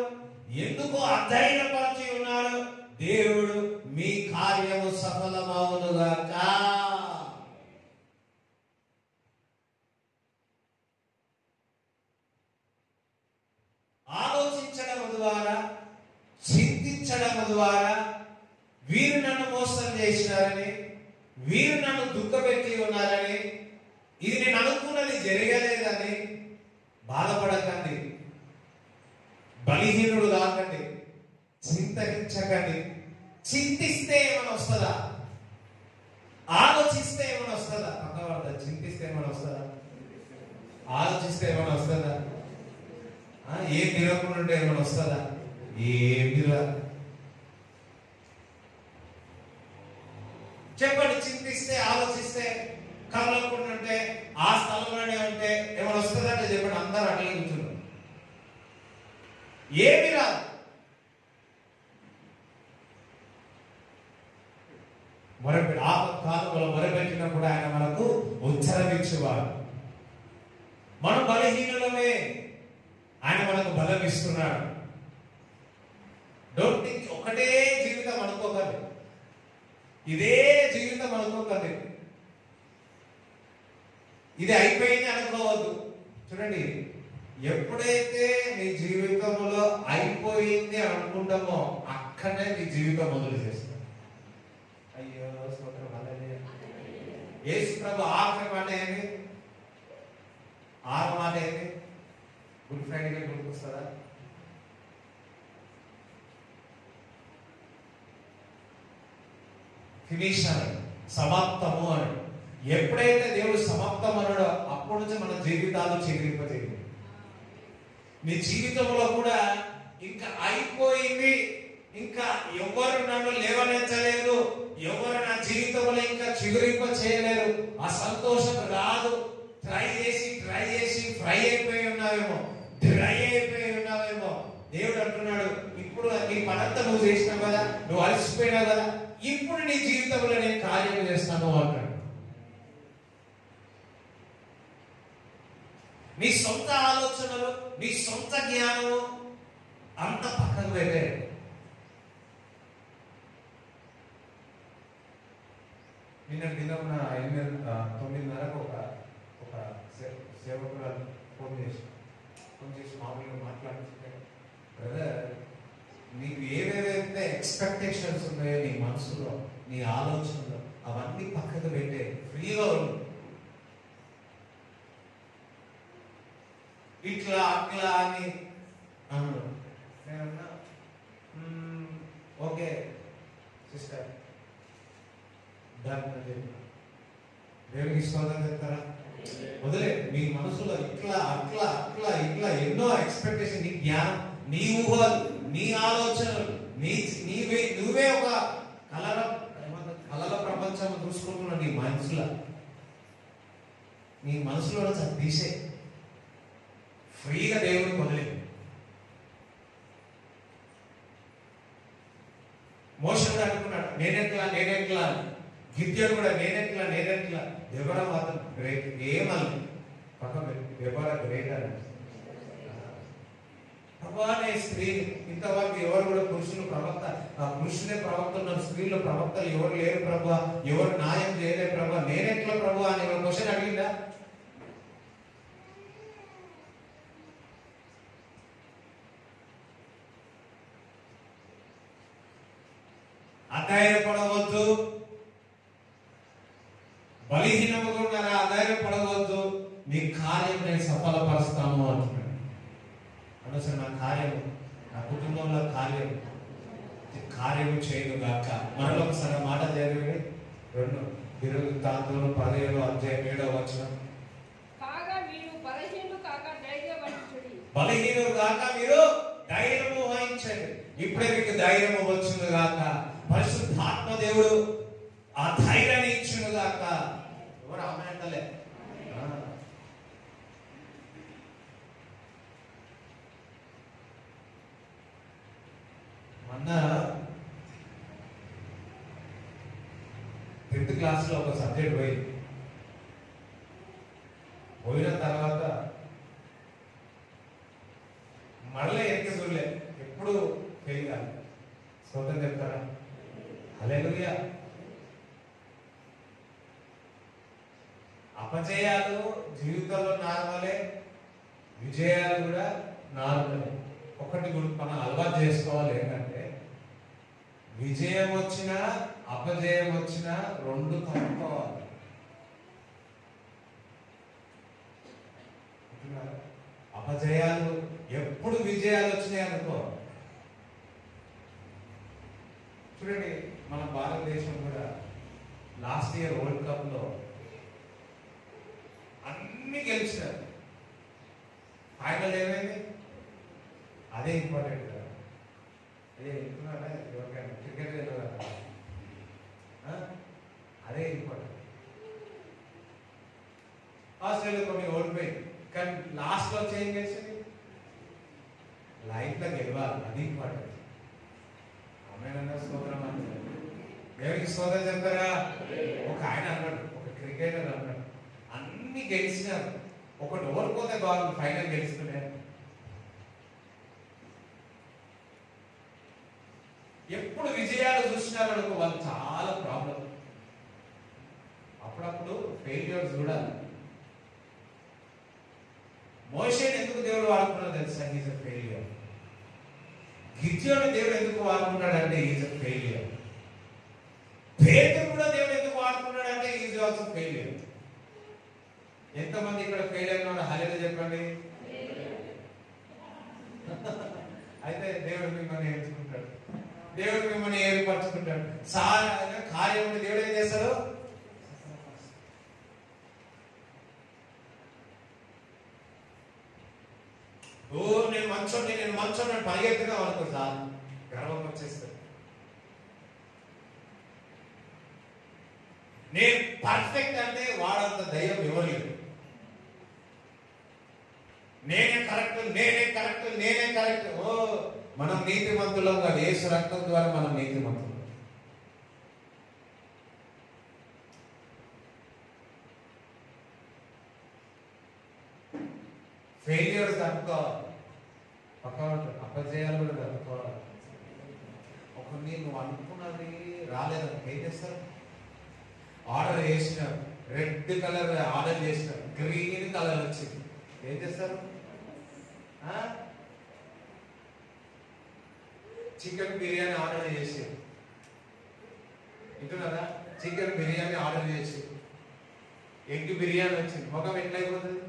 ఎందుకు అధైర్యపరిచి ఉన్నారు? దేవుడు మీ కార్యము సఫలమవునుగాక. ఆలోచించడం ద్వారా, చింతించడం ద్వారా, వీరు నన్ను మోసం చేసినారని, వీరు నన్ను దుఃఖపెట్టి ఉన్నారని, ఇది నేను అనుకున్నది జరగలేదని బాధపడకండి, బలహీనుడు కాకండి, చింతించకండి. చింతిస్తే ఏమైనా వస్తుందా? ఆలోచిస్తే ఏమైనా వస్తుందా? పక్కవాడ చింతిస్తే ఏమైనా వస్తుందా? ఆలోచిస్తే ఏమైనా వస్తుందా? ఏం తిరగకుండా ఉంటే ఏమైనా వస్తుందా? ఏమి రాదు. చెప్పండి, చింతిస్తే, ఆలోచిస్తే, కదలకుండా ఉంటే, ఆ స్థలంలోనే ఉంటే ఏమైనా వస్తుందంటే చెప్పండి. అందరూ అట్లే కూర్చున్నారు. ఏమి రాదు. మొరపెట్టి ఆపత్కాలంలో మొరపెట్టినప్పుడు ఆయన మనకు ఉత్తరమిచ్చేవాడు. మనం బలహీనులమే, ఆయన మనకు బలం ఇస్తున్నాడు. డోంట్ థింక్ ఒకటే జీవితం అనుకోకండి, ఇదే జీవితం అనుకోకండి, ఇది అయిపోయింది అనుకోవద్దు. చూడండి, ఎప్పుడైతే నీ జీవితంలో అయిపోయింది అనుకుంటామో అక్కడనే నీ జీవితం మొదలు చేస్తాం. అయ్యో స్తోత్రం, హల్లెలూయా. యేసు ప్రభు ఆఖరి మాట ఏంటి? 6వ మాట ఏంటి? Good Friday గుర్తొస్తుందా? ఫినిష్ అని, సమాప్తము అని. ఎప్పుడైతే దేవుడు సమాప్తం అన్నాడో అప్పటి నుంచి మన జీవితాలు చెదిరిపోతాయి. నీ జీవితంలో కూడా ఇంకా అయిపోయింది, ఇంకా ఎవరు నన్ను లేవనెత్తలేరు, ఎవరు నా జీవితంలో ఇంకా చిగురింప చేయలేరు, ఆ సంతోషం రాదు. ట్రై చేసి ఫ్రై అయిపోయి ఉన్నావేమో, డ్రై అయిపోయి ఉన్నావేమో. దేవుడు అంటున్నాడు, ఇప్పుడు నీ పనంతా నువ్వు చేసినావు కదా, నువ్వు అలసిపోయినావు కదా, ఇప్పుడు నీ జీవితంలో నేను కార్యం చేస్తాను అంటాడు. నీ సొంత ఆలోచనలు, నీ సొంత జ్ఞానము అంత పక్కకు వెళ్ళే. నిన్న దినమున 9:30 ఒక సేవకురాలు ఫోన్ చేసి, ఎక్స్పెక్టేషన్స్ ఉన్నాయో నీ మనసులో, నీ ఆలోచనలో, అవన్నీ పక్కకు పెట్టే ఫ్రీగా ఉండు. ఇట్లా అట్లా అని అన్నాడు. నేనన్నా ఓకే సిస్టర్ దేవునికి స్తోత్రం చెప్తారా? వదిలే. మీ మనసులో ఇట్లా అట్లా అట్లా ఇట్లా ఎన్నో ఎక్స్పెక్టేషన్, నీ జ్ఞానం, నీ ఊహలు, నీ ఆలోచనలు, నువ్వే ఒక కలల ప్రపంచం చూసుకుంటున్నావు నీ మనసులో. నీ మనసులో తీసే ఫ్రీగా దేవుడికి వదిలే. మోషే అనుకున్నాడు నేనెట్లా, గిద్యోను కూడా నేనెట్లా. దెబోరా మాత్రం గ్రేట్. ఏమల్లి పక్కన దెబోరా గ్రేట్ అని. ప్రభానే స్త్రీ ఇంతవరకు ఎవరు కూడా పురుషులే ప్రవక్త ఉన్నారు, స్త్రీలు ప్రవక్తలు ఎవరు లేరు ప్రభా, ఎవరు న్యాయం చేయలేరు ప్రభా, నేనెట్లా ప్రభా అని ఒక క్వశ్చన్ అడిగిందా? అధైర్యపడవద్దు, బలహీనముగా ఉన్నారా? అధైర్యపడవద్దు, మీ కార్యం నేను సఫలపరుస్తాను అంటున్నాడు. అనవసరం నా కార్యం, నా కుటుంబంలో కార్యము చేయను గాక. మరొకసారి మాట చదివి 2 దినవృత్తాంతములు 17వ అధ్యాయం 7వ వచనం. బలహీనులు కాక మీరు ధైర్యము వహించండి. ఇప్పుడే మీకు ధైర్యము వచ్చును గాక. పరిశుద్ధాత్మ దేవుడు ఆ ధైర్యాన్ని ఇచ్చును గాక. ఎవరు ఆమె మొన్న 10th క్లాస్లో ఒక సబ్జెక్ట్ పోయిన తర్వాత మళ్ళీ ఎక్కి చూడలే, ఎప్పుడు ఫెయిల్ కాదు. స్తోత్రం చెప్తారా? హల్లెలూయా. అపజయాలు జీవితంలో నార్మలే, విజయాలు కూడా నార్మలే. ఒకటి మనం అలవాటు చేసుకోవాలి, ఏంటంటే విజయం వచ్చినా అపజయం వచ్చినా 2 తప్పుకోవాలి. అపజయాలు ఎప్పుడు విజయాలు వచ్చినాయి అనుకో. చూడండి, మన భారతదేశం కూడా లాస్ట్ ఇయర్ వరల్డ్ కప్ లో అన్ని గెలిచినారు. ఫైనల్ ఏమైంది? అదే ఇంపార్టెంట్ కదా. అదే చెప్తున్నారా? ఎవరికైనా క్రికెట్ తెలియదా? అదే ఇంపార్టెంట్. ఆస్ట్రేలియా కొన్ని ఓడిపోయింది, కానీ లాస్ట్ లో చేంజ్ చేసింది. లైఫ్ లో గెలవాలి, అది ఇంపార్టెంట్. ఆమె స్తోత్రం అంటే దేవునికి స్తోత్రం చెప్తారా? ఒక ఆయన అన్నాడు, ఒక క్రికెటర్ అన్నాడు, అన్ని గెలిచినారు, ఒకటి ఓడిపోతే బాగుంది, ఫైనల్ గెలుస్తున్నాయి. ఎప్పుడు విజయాలు చూసినారనుకో వాళ్ళు చాలా ప్రాబ్లం. అప్పుడప్పుడు ఫెయిల్యూర్స్ చూడాలి. మోషేని ఎందుకు దేవుడు వాడుకున్నాడు తెలుసా? Is a failure. గిద్యోను దేవుడు ఎందుకు వాడుకున్నాడంటే ఈజ్ అ ఫెయిల్యూర్. పేతురు కూడా దేవుడు ఎందుకు వాడుకున్నాడంటే ఈజ్ ఆల్సో ఫెయిల్యూర్. ఎంతమంది ఇక్కడ ఫెయిల్ అయిన హల్లెలూయా చెప్పండి. అయితే దేవుడు మిమ్మల్ని ఎంచుకుంటాడు, దేవుడు మిమ్మల్ని ఏర్పరచుకుంటాడు. కార్యం దేవుడు ఏం చేస్తాడు? నేను మంచోని పరిగెత్తుగా వాళ్ళకు చాలు గర్వం వచ్చేస్తాడు. నేను పర్ఫెక్ట్ అంటే వాడంత దయ్యం ఎవరు లేదు. నేనే కరెక్ట్. ఓ మనం నీతిమంతులం కాదు, యేసు రక్తం ద్వారా మనం నీతిమంతులం. ఫెయిల్యూర్ తప్పుకోవాలి, అపజయాలు కూడా తప్పుకోవాలి. ఒక నువ్వు అనుకున్నది రాలేదు, ఏం చేస్తారు? ఆర్డర్ చేసిన రెడ్ కలర్ ఆర్డర్ చేసిన గ్రీన్ కలర్ వచ్చింది, ఏం చేస్తారు? చికెన్ బిర్యానీ ఆర్డర్ చేసి, వింటున్నారా? చికెన్ బిర్యానీ ఆర్డర్ చేసి ఎగ్ బిర్యానీ వచ్చింది. ముఖం ఎట్లయిపోతుంది?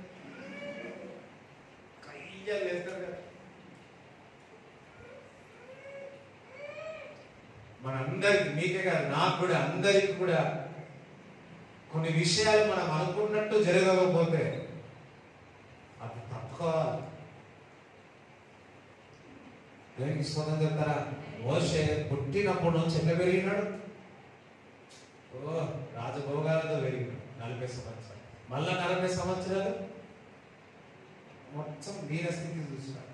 కయ్యాలు వేస్తారు కదా. మనందరికి, మీకే కాదు నాకు కూడా, అందరికి కూడా కొన్ని విషయాలు మనం అనుకున్నట్టు జరగకపోతే అది తప్పుకోవాలి. దేనికి స్తోత్రం చెప్తారా? మోషే పుట్టినప్పుడు నుంచి ఎట్లా పెరిగినాడు? రాజభోగాలతో పెరిగినాడు 40 సంవత్సరాలు. మళ్ళా 40 సంవత్సరాలు మొత్తం దీన స్థితి చూసినాడు.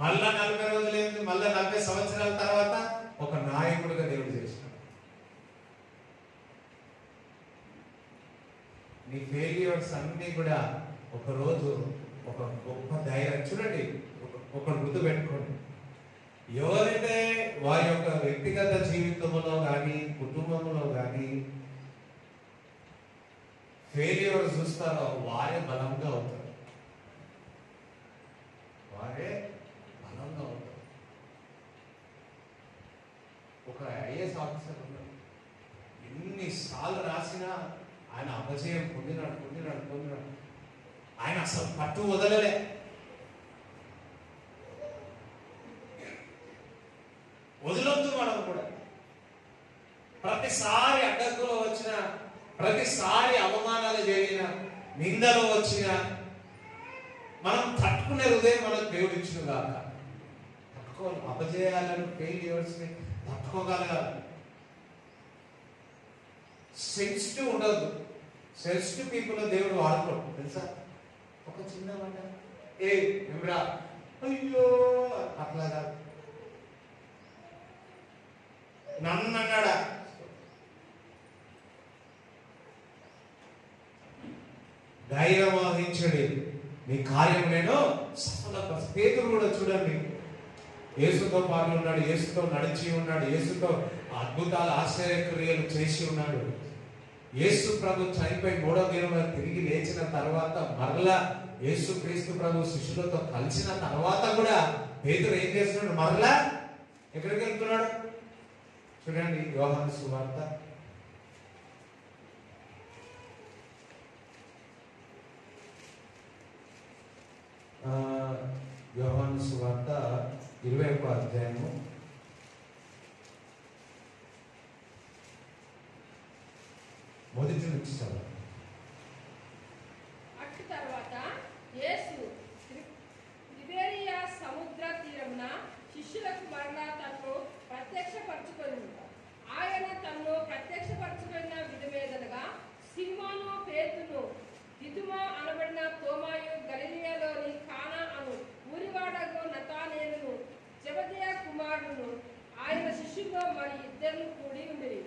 మళ్ళా 40 రోజులు ఏంది? మళ్ళా 40 సంవత్సరాల తర్వాత ఒక నాయకుడిగా దేవుడు చేసినాడు. నీ ఫెయిల్యూర్స్ అన్ని కూడా ఒక రోజు ఒక గొప్ప ధైర్యం. చూడండి, ఒక గుర్తు పెట్టుకోండి, ఎవరైతే వారి యొక్క వ్యక్తిగత జీవితంలో కానీ కుటుంబంలో కానీ ఫెయిల్యూర్ చూస్తారో వారే బలంగా అవుతారు. వారే బలంగా అవుతారు. ఒక ఐఏఎస్ ఆఫీసర్ ఉన్నాడు, ఎన్నిసార్లు రాసినా ఆయన అపజయం పొందినాడు. ఆయన అసలు పట్టు వదలలే. వదలొద్దు మనం కూడా. ప్రతిసారి అడ్డంకులు వచ్చిన, ప్రతిసారి అవమానాలు జరిగిన, నిందలు వచ్చిన మనం తట్టుకునే హృదయం మనకు దేవుడు ఇచ్చిన కాక తట్టుకోవాలి. అపజయాలను, ఫెయిల్యూర్స్ ని తట్టుకోగలగాలి. సెన్సిటివ్ ఉండదు. సెన్సిటివ్ పీపుల్ దేవుడు వాడుకోడు, తెలుసా? ఒక చిన్న మాట, ఏమ్రా అయ్యో అట్లా కాదు. నన్ను అన్నాడా? ధైర్యం వహించండి, మీ కార్యం నేను సఫలపరుస్తాను. పేతురు కూడా చూడండి, యేసుతో పాటు ఉన్నాడు, యేసుతో నడిచి ఉన్నాడు, యేసుతో అద్భుతాలు ఆశ్చర్యక్రియలు చేసి ఉన్నాడు. యేసు ప్రభు చనిపోయి 3వ దినం తిరిగి లేచిన తర్వాత మరలా యేసు క్రీస్తు ప్రభు శిష్యులతో కలిసిన తర్వాత కూడా పేతురు ఏం చేస్తున్నాడు? మరలా ఎక్కడికి వెళ్తున్నాడు? చూడండి, యోహాను సువార్త 21వ అధ్యాయము 1 నుంచి చదవండి. అటు తర్వాత యేసు తిబెరియా సముద్ర తీరమున శిష్యులకు మరలా తన్ను ప్రత్యక్షపరచుకొని, ఆయన తన్ను ప్రత్యక్షపరచుకున్న విధమేదనగా సీమోను పేతురును, దిదుమ అనబడిన తోమాయు, గలిలయలోని కానా అను ఊరివాడగు నతానేలును, జెబెదయి కుమారుడును ఆయన శిష్యుల్లో మరి 2 కూడి ఉండిరి.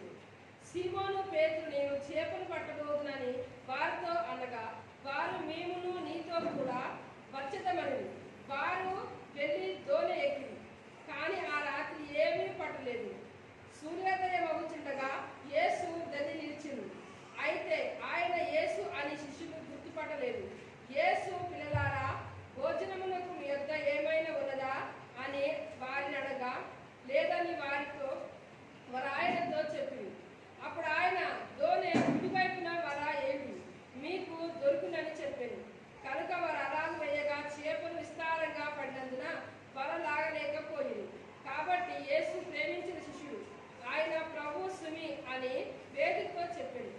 సీమోను పేతురు, నేను చేపలు పట్టబోదునని వారితో అనగా, వారు మేమును నీతో కూడా వచ్చేదమని వారు వెళ్ళి దోణి ఎక్కిరి. కానీ ఆ రాత్రి ఏమీ పట్టలేదు. సూర్యోదయం అవుతుండగా యేసు దరి నిలిచింది. అయితే ఆయన యేసు అని శిష్యులు గుర్తుపట్టలేదు. యేసు, పిల్లలారా, భోజనమునకు మీ యొద్ద ఏమైనా ఉన్నదా అని వారిని అడగా, లేదని వారు ఆయనతో చెప్పింది. అప్పుడు ఆయన, దోణి కుడివైపున వల ఏమి మీకు దొరుకునని చెప్పాను. కనుక వారు అలాగ వేయగా చేపలు విస్తారంగా పడినందున వల లాగలేకపోయింది. కాబట్టి యేసు ప్రేమించిన శిష్యుడు, ఆయన ప్రభు సుమి అని పేతురుతో చెప్పాడు.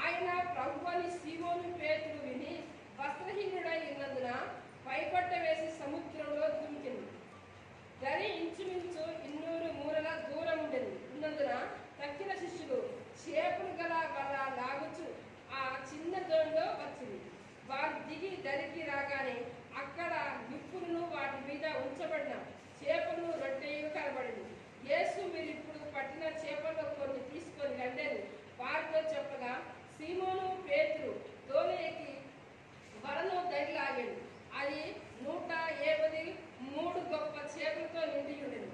ఆయన ప్రభు అని సీమోను పేతురు విని వస్త్రహీనుడై ఉన్నందున పైపట్ట వేసి సముద్రంలో దుమికింది. దరి ఇంచుమించు 200 మూరల దూరం ఉన్నందున తక్కిన శిష్యులు చేపలు గల వల లాగుచు ఆ చిన్న దోణిలో వచ్చింది. వారు దిగి దరికి రాగానే అక్కడ నిప్పులను వాటి మీద ఉంచబడిన చేపలు, రొట్టెయు కనబడింది. యేసు, మీరు ఇప్పుడు పట్టిన చేపల్లో కొన్ని తీసుకొని రండి వారితో చెప్పగా, సీమోను పేతురు దోణి ఎక్కి వలను దరిలాగాడు. అది 153 గొప్ప చేపలతో నిండి ఉండేది.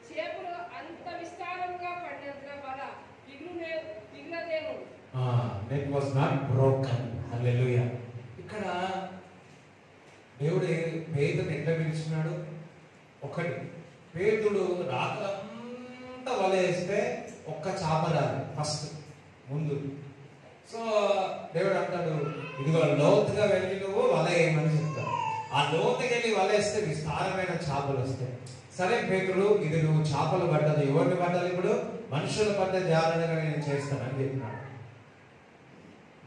చేపలు అంత విస్తారంగా పడినందున వల పిగిలదేమో. Net was not broken. Hallelujah. ఇక్కడ దేవుడు పేతురుని ఎట్లా పిలిచినాడు? ఒకటి, పేతుడు రాత్రంతా వల వేస్తే ఒక్క చేప రాదు ఫస్ట్ ముందు. సో దేవుడు అంటాడు, ఇదిగో లోతుగా వెళ్ళి నువ్వు వల వేయమని చెప్తాడు. ఆ లోతుకి వెళ్ళి వల వేస్తే విస్తారమైన చేపలు వస్తాయి. సరే పేతుడు, ఇది నువ్వు చేపలు పడ్డది, ఎవరిని పడ్డాలి ఇప్పుడు? మనుషులు పడ్డ జాగ్రత్తగా నేను చేస్తానని చెప్పినాడు.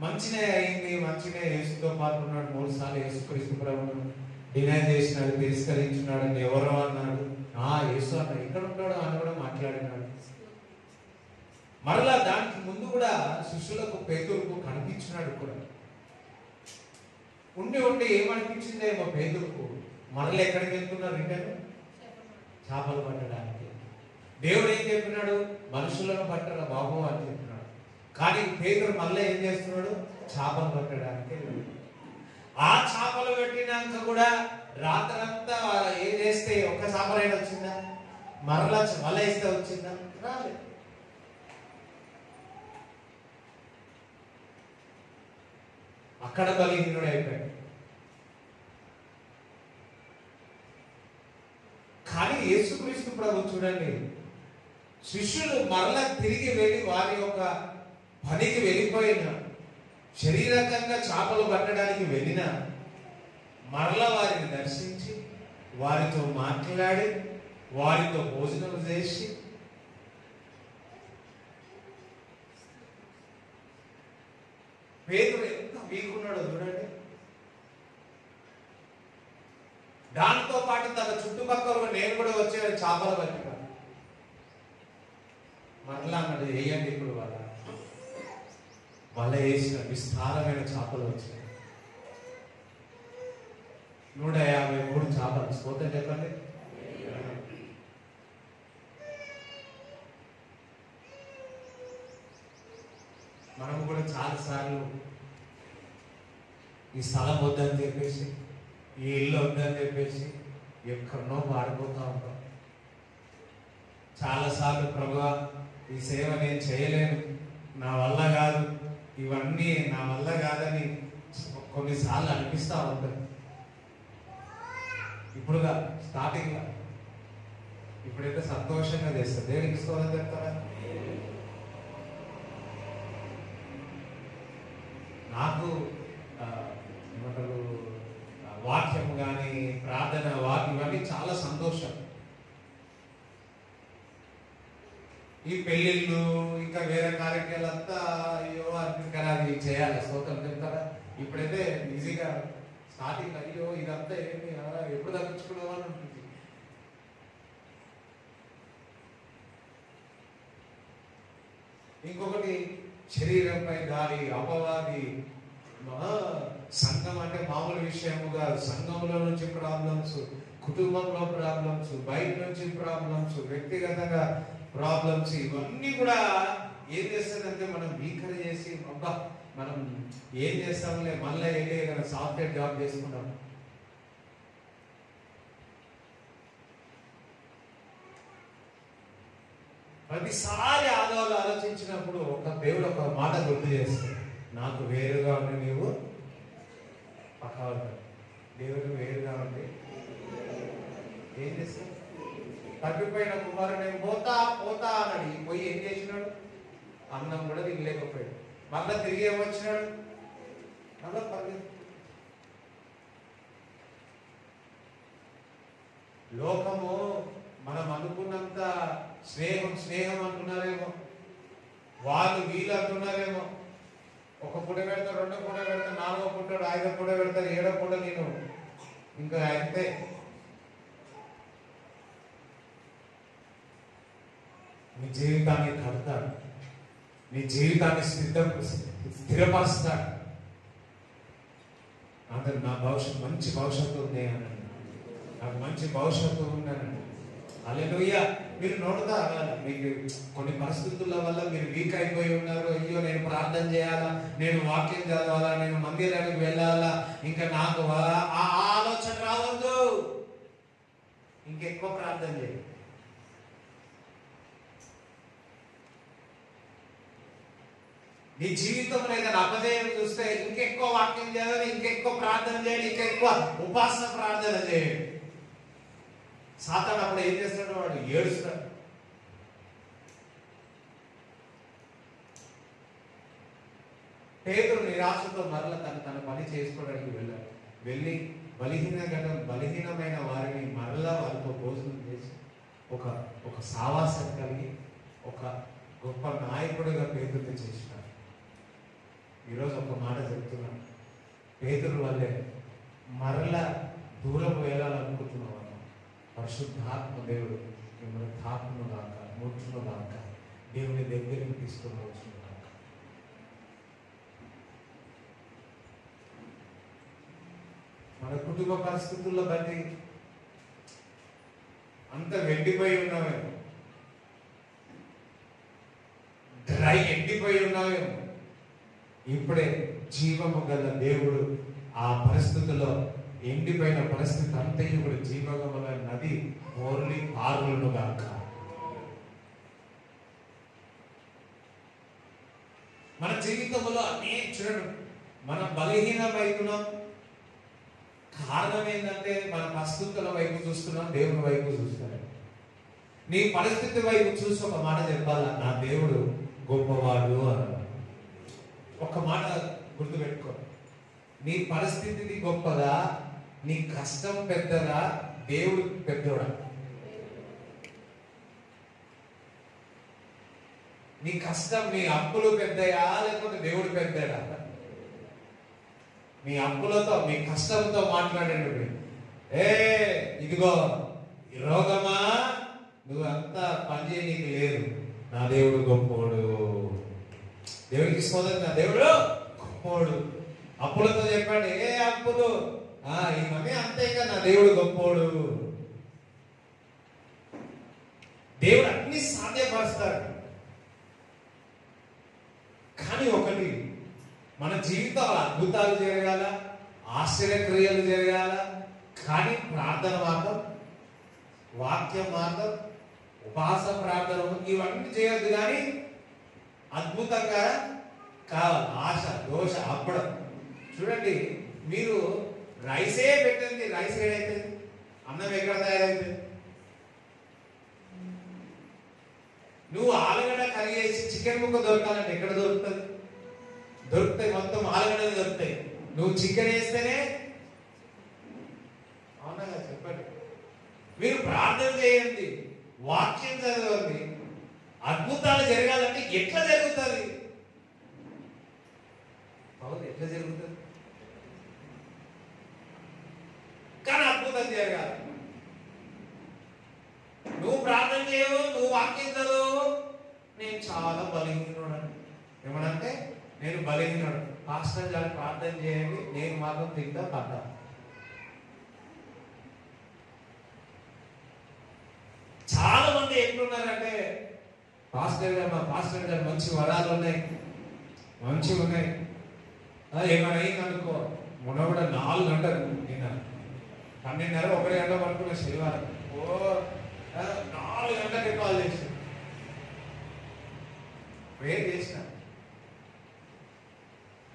మంచినే అయింది, మంచినే యేసుతో పాటు ఉన్నాడు. 3 సార్లు యేసుక్రీస్తు ప్రభువును డినై చేసినాడు, తిరస్కరించినాడు అని ఎవరో అన్నాడు. యేసు అన్నాడు, ఇక్కడ ఉంటాడు అని కూడా మాట్లాడినాడు. మరలా దానికి ముందు కూడా శిష్యులకు పేతురుకు కనిపించినాడు కూడా. ఉండి ఏమనిపించిందేమో పేతురుకు, మరలా ఎక్కడికి వెళ్తున్నారు? రిటర్న్ చేపలు పట్టడానికి. దేవుడు ఏం చెప్పినాడు? మనుషులను పట్టరా బాబు అని చెప్పినాడు. కానీ పేతురు మళ్ళీ ఏం చేస్తున్నాడు? చేపలు పట్టడానికి. ఆ చేపలు పెట్టినాక కూడా రాత్రంతా ఏం చేస్తే ఒక్క చేపలైనా వచ్చిందా? మరలా వల వేస్తే వచ్చిందా? రాలేదు. అక్కడ బలహీనుడు అయిపోయాడు. కానీ యేసుక్రీస్తు ప్రభు చూడండి, శిష్యులు మరలా తిరిగి వెళ్ళి వారి యొక్క పనికి వెళ్ళిపోయిన, శరీరకంగా చేపలు పట్టడానికి వెళ్ళిన, మరలా వారిని దర్శించి వారితో మాట్లాడి వారితో భోజనం చేసి పేతురు ఎంత వీకున్నాడో చూడండి. దాంతో పాటు తన చుట్టుపక్కల నేను కూడా వచ్చే చేపలు పట్టినాను. మరలా అన్నాడు, వేయండి ఇప్పుడు వల వేసిన విస్తారమైన చేపలు వచ్చినాయి. 153 చేపలు. స్తోత్రం చెప్పండి. మనం కూడా చాలా సార్లు ఈ స్థలం వద్దని చెప్పేసి, ఈ ఇల్లు వద్దని చెప్పేసి ఎక్కడనో పాడిపోతూ ఉంటాం. చాలాసార్లు ప్రభువా, ఈ సేవ నేను చేయలేను, నా వల్ల కాదు, ఇవన్నీ నా వల్ల కాదని కొన్నిసార్లు అనిపిస్తూ ఉంటుంది. ఇప్పుడుగా స్టార్టింగ్లో ఇప్పుడైతే సంతోషంగా చేస్తారు. దేనికి స్తోత్రం చెప్తారా? నాకు ఏమంటారు, వాక్యం కానీ ప్రార్థన ఇవన్నీ చాలా సంతోషం. ఈ పెళ్ళిళ్ళు ఇంకా వేరే కార్యక్రమాలంతా అయ్యో అందుకని అది చేయాలి. స్తోత్రం చెప్తారా? ఇప్పుడైతే ఈజీగా స్టార్టింగ్ అయ్యో ఇదంతా ఏమి ఎప్పుడు తగ్గించుకున్నామని ఉంటుంది. ఇంకొకటి, శరీరంపై దాడి, అపవాది, సంఘం అంటే మామూలు విషయముగా, సంఘంలో నుంచి ప్రాబ్లమ్స్, కుటుంబంలో ప్రాబ్లమ్స్, బయట నుంచి ప్రాబ్లమ్స్, వ్యక్తిగతంగా ప్రాబ్లమ్స్, ఇవన్నీ కూడా ఏం చేస్తుందంటే మనం వీకర్ చేసి అబ్బా మనం ఏం చేస్తాంలే, మళ్ళీ ఏదైనా సాఫ్ట్వేర్ జాబ్ చేసుకుంటాం. ప్రతిసారి ఆలోచించినప్పుడు ఒక దేవుడు ఒక మాట గుర్తు చేస్తాడు, నాకు వేరుగా ఉండి నీవు పక్కవతాడు. దేవుడు వేరుగా ఉండి ఏం చేస్తాడు? తప్పిపోయిన కుమారుడు నేను పోతా అన్నాడు. పోయి ఏం చేసినాడు? అన్నం కూడా తినలేకపోయాడు. మళ్ళా తిరిగి ఏమొచ్చినాడు? మళ్ళా పర్లేదు. లోకము మనం అనుకున్నంత స్నేహం అంటున్నారేమో, వాళ్ళు వీళ్ళు అంటున్నారేమో. ఒక పూట పెడతారు, 2 పూట పెడతారు, 4వ పూట 5వ పూట పెడతారు, 7వ పూట నేను ఇంకా అంతే. నీ జీవితాన్ని కడతాడు, నీ జీవితాన్ని స్థిరపరుస్తాడు. అందరు నా భవిష్యత్తు మంచి భవిష్యత్తు ఉంది అనండి, నాకు మంచి భవిష్యత్తు ఉందనండి. హల్లెలూయా. మీరు నోడుతారా? మీకు కొన్ని పరిస్థితుల వల్ల మీరు వీక్ అయిపోయి ఉన్నారు. అయ్యో నేను ప్రార్థన చేయాలా, నేను వాక్యం చదవాలా, నేను మందిరానికి వెళ్ళాలా, ఇంకా నాకు ఆ ఆలోచన రావద్దు. ఇంకెక్కువ ప్రార్థన చేయాలి. నీ జీవితంలో ఏదైనా అపజయం చూస్తే ఇంకెక్కువ వాక్యం చేయాలి, ఇంకెక్కువ ప్రార్థన చేయాలి, ఇంకెక్కువ ఉపాసన ప్రార్థన చేయాలి. సాతాను అప్పుడు ఏం చేస్తాడు? వాడు ఏడుస్తాడు. పేతురు నిరాశతో మరల తన పని చేసుకోవడానికి వెళ్ళాడు. వెళ్ళి బలహీనమైన వారిని మరలా వారితో భోజనం చేసి ఒక సావాసం కలిగి ఒక గొప్ప నాయకుడిగా పేతురుని చేసినాడు. ఈరోజు ఒక మాట చెప్తున్నాను, పేతురు వల్లే మరలా దూరం వెళ్ళాలనుకుంటున్నాం. పరిశుద్ధాత్మ దేవుడు మిమ్మల్ని తాకును దాకా ముట్టును దాకా దేవుని దగ్గరికి తీసుకుని వచ్చిన దాకా. మన కుటుంబ పరిస్థితుల్లో బట్టి అంత వెండిపోయి ఉన్నామేమో, ఎండిపోయి ఉన్నామేమో. ఇప్పుడే జీవము గల దేవుడు ఆ పరిస్థితుల్లో ఎండిపోయిన పరిస్థితి అంతయు కూడా జీవగల నది ఓర్లి పారులను గాక. మన జీవితంలో చూడండి, మనం బలహీనమైతున్నాం. కారణం ఏంటంటే మన పరిస్థితుల వైపు చూస్తున్నాం, దేవుని వైపు చూస్తున్నాం. నీ పరిస్థితి వైపు చూసి ఒక మాట చెప్పాలా, నా దేవుడు గొప్పవాడు అన్నాడు. ఒక మాట గుర్తుపెట్టుకో, నీ పరిస్థితి గొప్పదా, నీ కష్టం పెద్దదా, దేవుడు పెద్దోడా? నీ కష్టం, నీ అప్పులు పెద్దయా లేకపోతే దేవుడు పెద్దడా? మీ అప్పులతో మీ కష్టంతో మాట్లాడండి. ఇదిగో ఈ రోగమా, నువ్వంతా పనిచేయ నీకు లేదు, నా దేవుడు గొప్పోడు. దేవుడికి సోదరు, నా దేవుడు గొప్పోడు. అప్పులతో చెప్పండి, అప్పులు ఇవన్నీ అంతేగా, నా దేవుడు గొప్పోడు. దేవుడు అన్ని సాధ్యపరుస్తాడు. కానీ ఒకటి, మన జీవితంలో అద్భుతాలు జరగాల, ఆశ్చర్యక్రియలు జరగాల, కానీ ప్రార్థన మాత్రం, వాక్యం మాత్రం, ఉపవాస ప్రార్థన ఇవన్నీ చేయొద్దు. కానీ అద్భుతంగా కావాలి. ఆశ దోష అప్పడం. చూడండి, మీరు రైసే పెట్టండి, రైస్ ఏడైతుంది, అన్నం ఎక్కడ తయారైతుంది? నువ్వు ఆలుగడ్డ కరిగేసి చికెన్ ముక్క దొరకాలంటే ఎక్కడ దొరుకుతుంది? దొరుకుతాయి, మొత్తం ఆలుగడ్డలు దొరుకుతాయి. నువ్వు చికెన్ వేస్తేనే. అవునా? చెప్పండి. మీరు ప్రార్థన చేయండి, వాక్యం చదవండి, అద్భుతాలు జరగాలంటే ఎట్లా జరుగుతుంది? అవును, ఎట్లా జరుగుతుంది? కానీ అద్భుతం జరగాలి. నువ్వు ప్రార్థన చేయవు, నువ్వు వాక్యం చదువు, నేను చాలా బలహీనుడు. ఏమనంటే నేను బలహీనుడు. పాస్టర్ గారు ప్రార్థన చేయండి, నేను మాత్రం తింటా పడ్డా. చాలా మంది ఎట్లున్నారంటే, పాస్టర్ గారు, మా పాస్టర్ గారు మంచి వరాలు ఉన్నాయి, మంచిగా ఉన్నాయి, ఏమైనా అయిందనుకో, మొన్న కూడా 4 గంటలు నిన్న 12:30 1 గంట పడుకున్న శనివారం 4 గంటలకి కాల్ చేసి ప్రేయర్ చేసిన.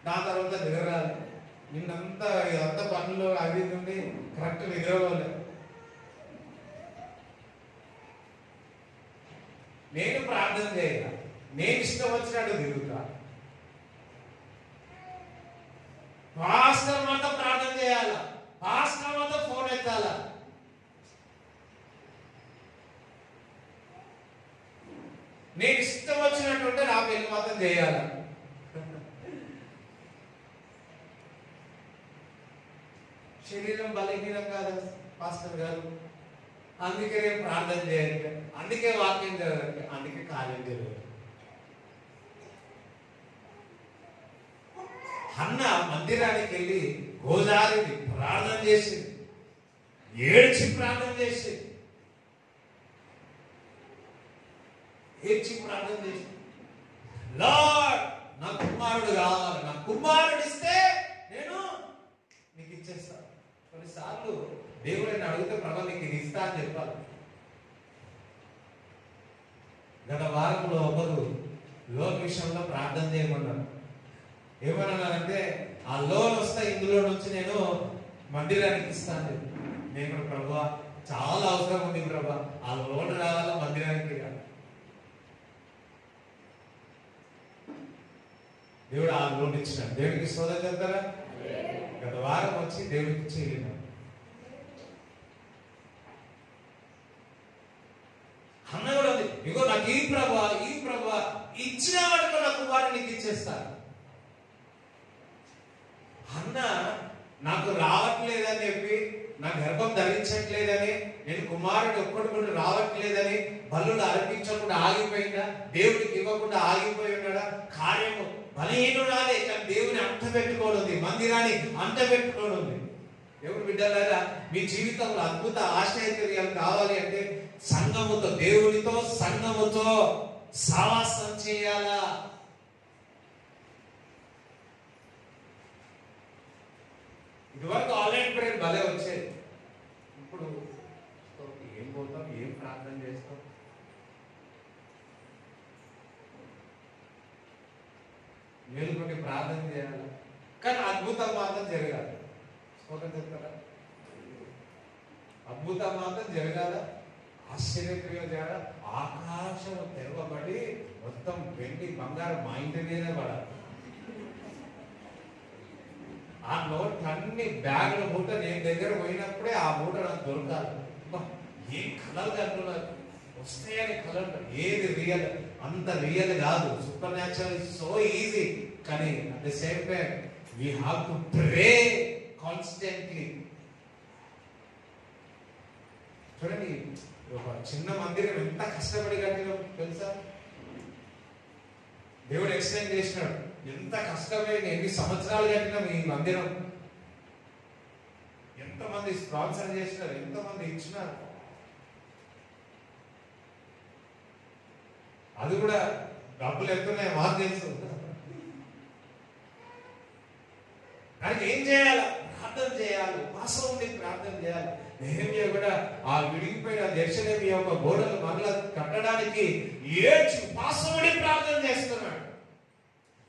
దాని తర్వాత నిద్ర రాలి. నిన్నంతా ఇదంతా పనులు అవి నుండి కరెక్ట్ నిద్రపోలే. నేను ప్రార్థన చేయాల, నేను ఇష్టం వచ్చినట్టు తిరుగుతా. పాస్టర్ మాత్రం ప్రార్థన చేయాల, పాస్టర్ మాత్రం ఫోన్ ఎత్తాల. నేను ఇష్టం వచ్చినట్టుంటే నా పెళ్లి మాత్రం చేయాల. శరీరం బలహీనం కాదు పాస్టర్ గారు, అందుకే నేను ప్రార్థన చేయాలి, అందుకే వాక్యం జరగాలి, అందుకే కార్యం జరగాలి. అన్న మందిరానికి వెళ్ళి గోదారిని ప్రార్థన చేసింది, ఏడ్చి ప్రార్థన చేసింది, ఏడ్చి ప్రార్థన చేసింది. లార్డ్, నా కుమారుడు కావాలి, నా కుమారుడు ఇస్తే నేను నీకు ఇచ్చేస్తాను. కొన్నిసార్లు దేవుడిని అడిగితే ప్రభు నీకు ఇది ఇస్తా అని చెప్పాలి. గత వారంలో ఒకరు లోన్ విషయంలో ప్రార్థన చేయమన్నారు. ఏమన్నారంటే, ఆ లోన్ వస్తే ఇందులో నుంచి నేను మందిరానికి ఇస్తాను. నేను ప్రభువా చాలా అవసరం ఉంది ప్రభా, ఆ లోటు రావాలా మందిరానికి. దేవుడు ఆ లోటు ఇచ్చినాడు. దేవుడికి స్తోత్రం చెప్తారా? గత వారం వచ్చి దేవుడికి చేయలేను. అన్న కూడా ఉంది, ఇగో నాకు ఈ ప్రభా ఇచ్చిన వాటితో నా కుమారుని నీకు ఇచ్చేస్తాను. అన్న నాకు రావట్లేదని చెప్పి, నా గర్భం ధరించట్లేదని, నేను కుమారుడు ఒక్కడు కూడా రావట్లేదని బలులు అర్పించకుండా ఆగిపోయిందా? దేవుడికి ఇవ్వకుండా ఆగిపోయి ఉన్నాడా? కార్యము బలహీనురాలే, కానీ దేవుని అంట పెట్టుకోనుంది, మందిరాన్ని అంట పెట్టుకోనుంది. దేవుడు బిడ్డలారా, మీ జీవితంలో అద్భుత ఆశ్చర్యాలు కావాలి అంటే సంఘముతో, దేవునితో సంఘముతో సావాసం చేయాలా. ఇదివరకు ఆన్లైన్ ప్రేయర్ భలే వచ్చేది. ఇప్పుడు ఏం పోతాం, ఏం ప్రార్థన చేస్తాం? మేలుకొని ప్రార్థన చేయాలి, కానీ అద్భుతం మాత్రం జరగాలి. స్పోకన్ చెప్తారా? అద్భుతం మాత్రం జరగాల, ఆశ్చర్యక్రియ జరగాల. ఆకాశం తెరవబడి మొత్తం వెండి బంగారం మా ఇంటి మీదే పడాలి. ఆ నోట్ అన్ని బ్యాగుల మూట నేను దగ్గర పోయినప్పుడే ఆ మూట నాకు దొరకాలి. ఏం కలర్ అంటున్నారు, వస్తాయని కలర్. ఏది రియల్? అంత రియల్ కాదు. Supernatural is so easy, కానీ at the same time we have to pray constantly. చూడండి, ఒక చిన్న మందిరం ఎంత కష్టపడి కట్టినా తెలుసా? దేవుడు ఎక్స్ప్లెయిన్ చేసినాడు, ఎంత కష్టమైన, ఎన్ని సంవత్సరాలు కట్టినాం ఈ మందిరం, ఎంతమంది స్పాన్సర్ చేసినారు, ఎంతమంది ఇచ్చినారు. అది కూడా డబ్బులు ఎంతున్నాయి మాకు తెలుసు. దానికి ఏం చేయాలి? ప్రార్థన చేయాలి, ఉపవాసం ఉండి ప్రార్థన చేయాలి. నెహెమ్యా కూడా ఆ విడిగిపోయిన యెరూషలేము యొక్క గోడలు మరలా కట్టడానికి ఏడ్చి ఉపవాసం ఉండి ప్రార్థన చేస్తున్నాడు.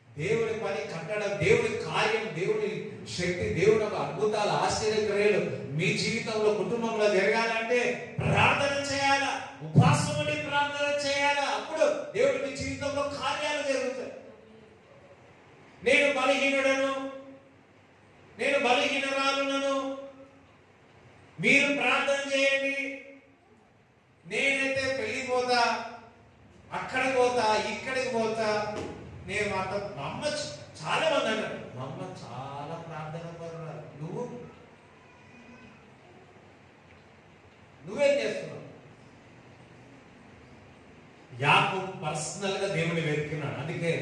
దేవుని పని కట్టడం, దేవుని కార్యం, దేవుని శక్తి, దేవుని అద్భుతాలు, ఆశ్చర్యక్రియలు మీ జీవితంలో, కుటుంబంలో జరగాలంటే ప్రార్థన చేయాలా, ఉపవాసం ఉండి ప్రార్థన చేయాలా. అప్పుడు దేవుడి మీ జీవితంలో కార్యాలు జరుగుతాయి. నేను బలహీనుడను, నేను బలహీనరాలునను, మీరు ప్రార్థన చేయండి. నేనైతే పెళ్లి పోతా, అక్కడికి పోతా, ఇక్కడికి పోతా. నేను మాత్రం మా అమ్మ చాలా మంది అన్నారు, మా అమ్మ చాలా ప్రార్థన పరురాలు. నువ్వేం చేస్తున్నావు? యాకోబు పర్సనల్ గా దేవుని వెతికినాడు. అందుకే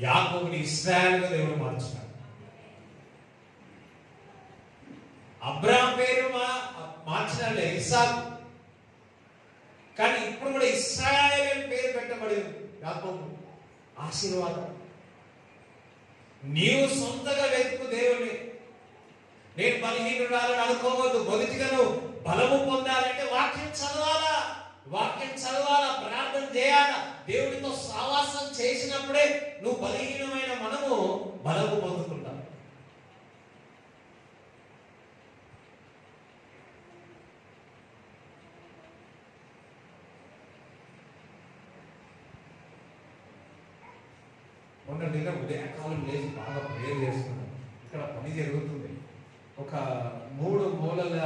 యాకోబుని ఇశ్రాయేల్ గా దేవుడు మార్చున్నాడు. అబ్రాహాం పేరు మార్చినాడు ఇస్సాకు, కానీ ఇప్పుడు కూడా ఇశ్రాయేల్ అని పేరు పెట్టబడింది యాకోబు. ఆశీర్వాదం. నీవు సొంతగా వెతుకు దేవుని. నేను బలహీనురాలని అనుకోవద్దు. మొదటిగా నువ్వు బలము పొందాలంటే వాక్యం చదవాలా, ప్రార్థన చేయాలా. దేవుడితో సావాసం చేసినప్పుడే నువ్వు బలహీనమైన మనము బలము పొందుకుంటావు. మొన్న నిన్న ఉదయకాలం లేచి బాగా ప్రేయర్ చేస్తున్నాను. ఇక్కడ పని జరుగుతుంది. ఒక 3 మూలల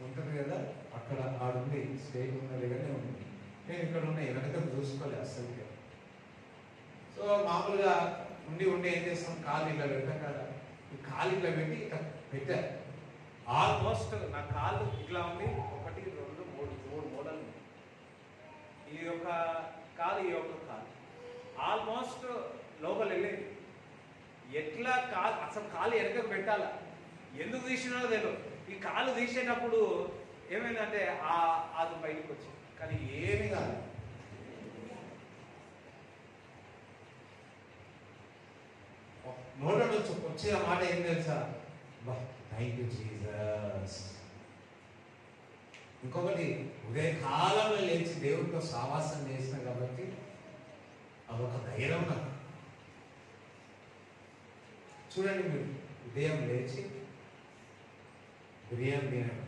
ఉంటుంది కదా, అక్కడ ఆడుంది, స్టేజ్ ఉన్నది కానీ ఉంది. నేను ఇక్కడ ఉన్న వెనక చూసుకోలేదు అసలు. సో మామూలుగా ఉండి ఏం చేస్తాం, కాలు ఇలా పెట్టాం కదా, ఈ కాలు ఇట్లా పెట్టి ఇట్లా పెట్టారు. ఆల్మోస్ట్ నా కాళ్ళు ఇట్లా ఉంది. 1, 2, 3 మూలలు. ఈ యొక్క కాలు, ఈ యొక్క కాలు ఆల్మోస్ట్ లోపల వెళ్ళేది. ఎట్లా కాలు, అసలు కాలు వెనకకు పెట్టాలా, ఎందుకు తీసినాడో తెలియదు. ఈ కాలు తీసేటప్పుడు ఏమైందంటే అది బయటకు వచ్చింది, కానీ ఏమి కాదు. నోట నుంచి వచ్చే మాట ఏం తెలుసా? Thank you Jesus. ఇంకొకటి, ఉదయకాలంలో లేచి దేవుడితో సావాసం చేసిన కాబట్టి అదొక ధైర్యం నాకు. చూడండి, మీరు ఉదయం లేచి బిర్యానీ తినండి,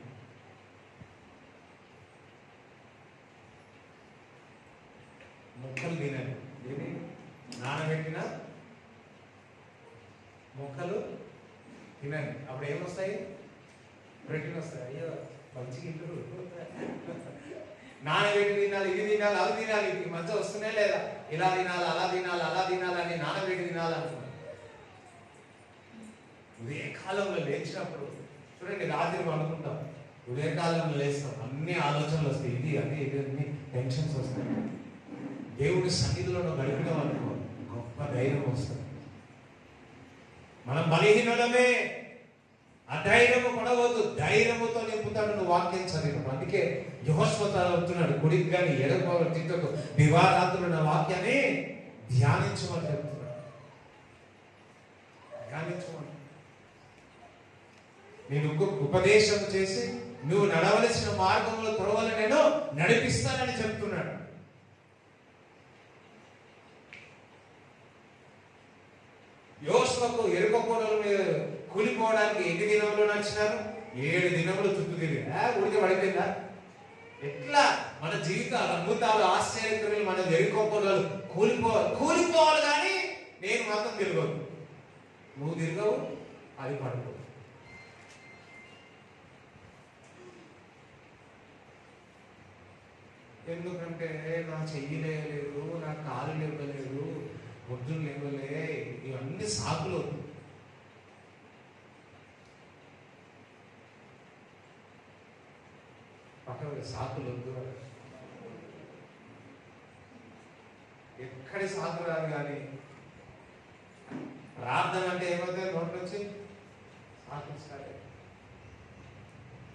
ప్రోటీన్ వస్తాయి. అయ్యో మంచిగా ఇంట్లో నానబెట్టి తినాలి, ఇది తినాలి, అవి తినాలి, ఈ మధ్య వస్తూనే లేదా, ఇలా తినాలి, అలా తినాలి, అలా తినాలని నానబెట్టి తినాలనుకున్నాను. ఉదయకాలంలో లేచినప్పుడు చూడండి, రాత్రి అనుకుంటాం, ఉదయకాలంలో లేస్తాం, అన్ని ఆలోచనలు వస్తాయి, ఇది అన్ని ఇది అన్ని టెన్షన్స్ వస్తాయి. దేవుడి సన్నిధిలో గడిపినాం అనుకో, గొప్ప ధైర్యం వస్తుంది. మనం బలహీనులమే, అధైర్యము పడవద్దు, ధైర్యముతో నింపుతాడు నువ్వు వాక్యం చదివినప్పుడు. అందుకే యెహోషువ అవుతున్నాడు, కుడికి కానీ ఎడమ తిట్టకు, దివారాత్రులు నా వాక్యాన్ని ధ్యానించమని చెప్తున్నాడు. ధ్యానించమని, నేను ఉపదేశం చేసి నువ్వు నడవలసిన మార్గంలో త్రోవలు నేను నడిపిస్తానని చెప్తున్నాడు. యోషువకు ఎరుక కోడల మీద కూలిపోవడానికి ఎన్ని దినములు నడిచినారు? 7 దినములు చుట్టూ తిరిగి ఉడికి పడిపోయిందా? ఎట్లా మన జీవితాలు అద్భుతాలు ఆశ్చర్యకరములు మనం ఎరుకోకూడదు, కూలిపోవాలి కానీ నేను మాత్రం తిరగదు. నువ్వు తిరగవు, అది పడుకో. ఎందుకంటే నా చెయ్యి లేవలేదు, నా కాలు లేవలేదు, బొద్దులు లేవలే, ఇవన్నీ సాకులు. పక్కన సాకులు వద్దు, ఎక్కడి సాకు రాదు. కానీ ప్రార్థన అంటే ఏమవుతుంది? నోటి నుంచి సాకులు స్టార్ట్.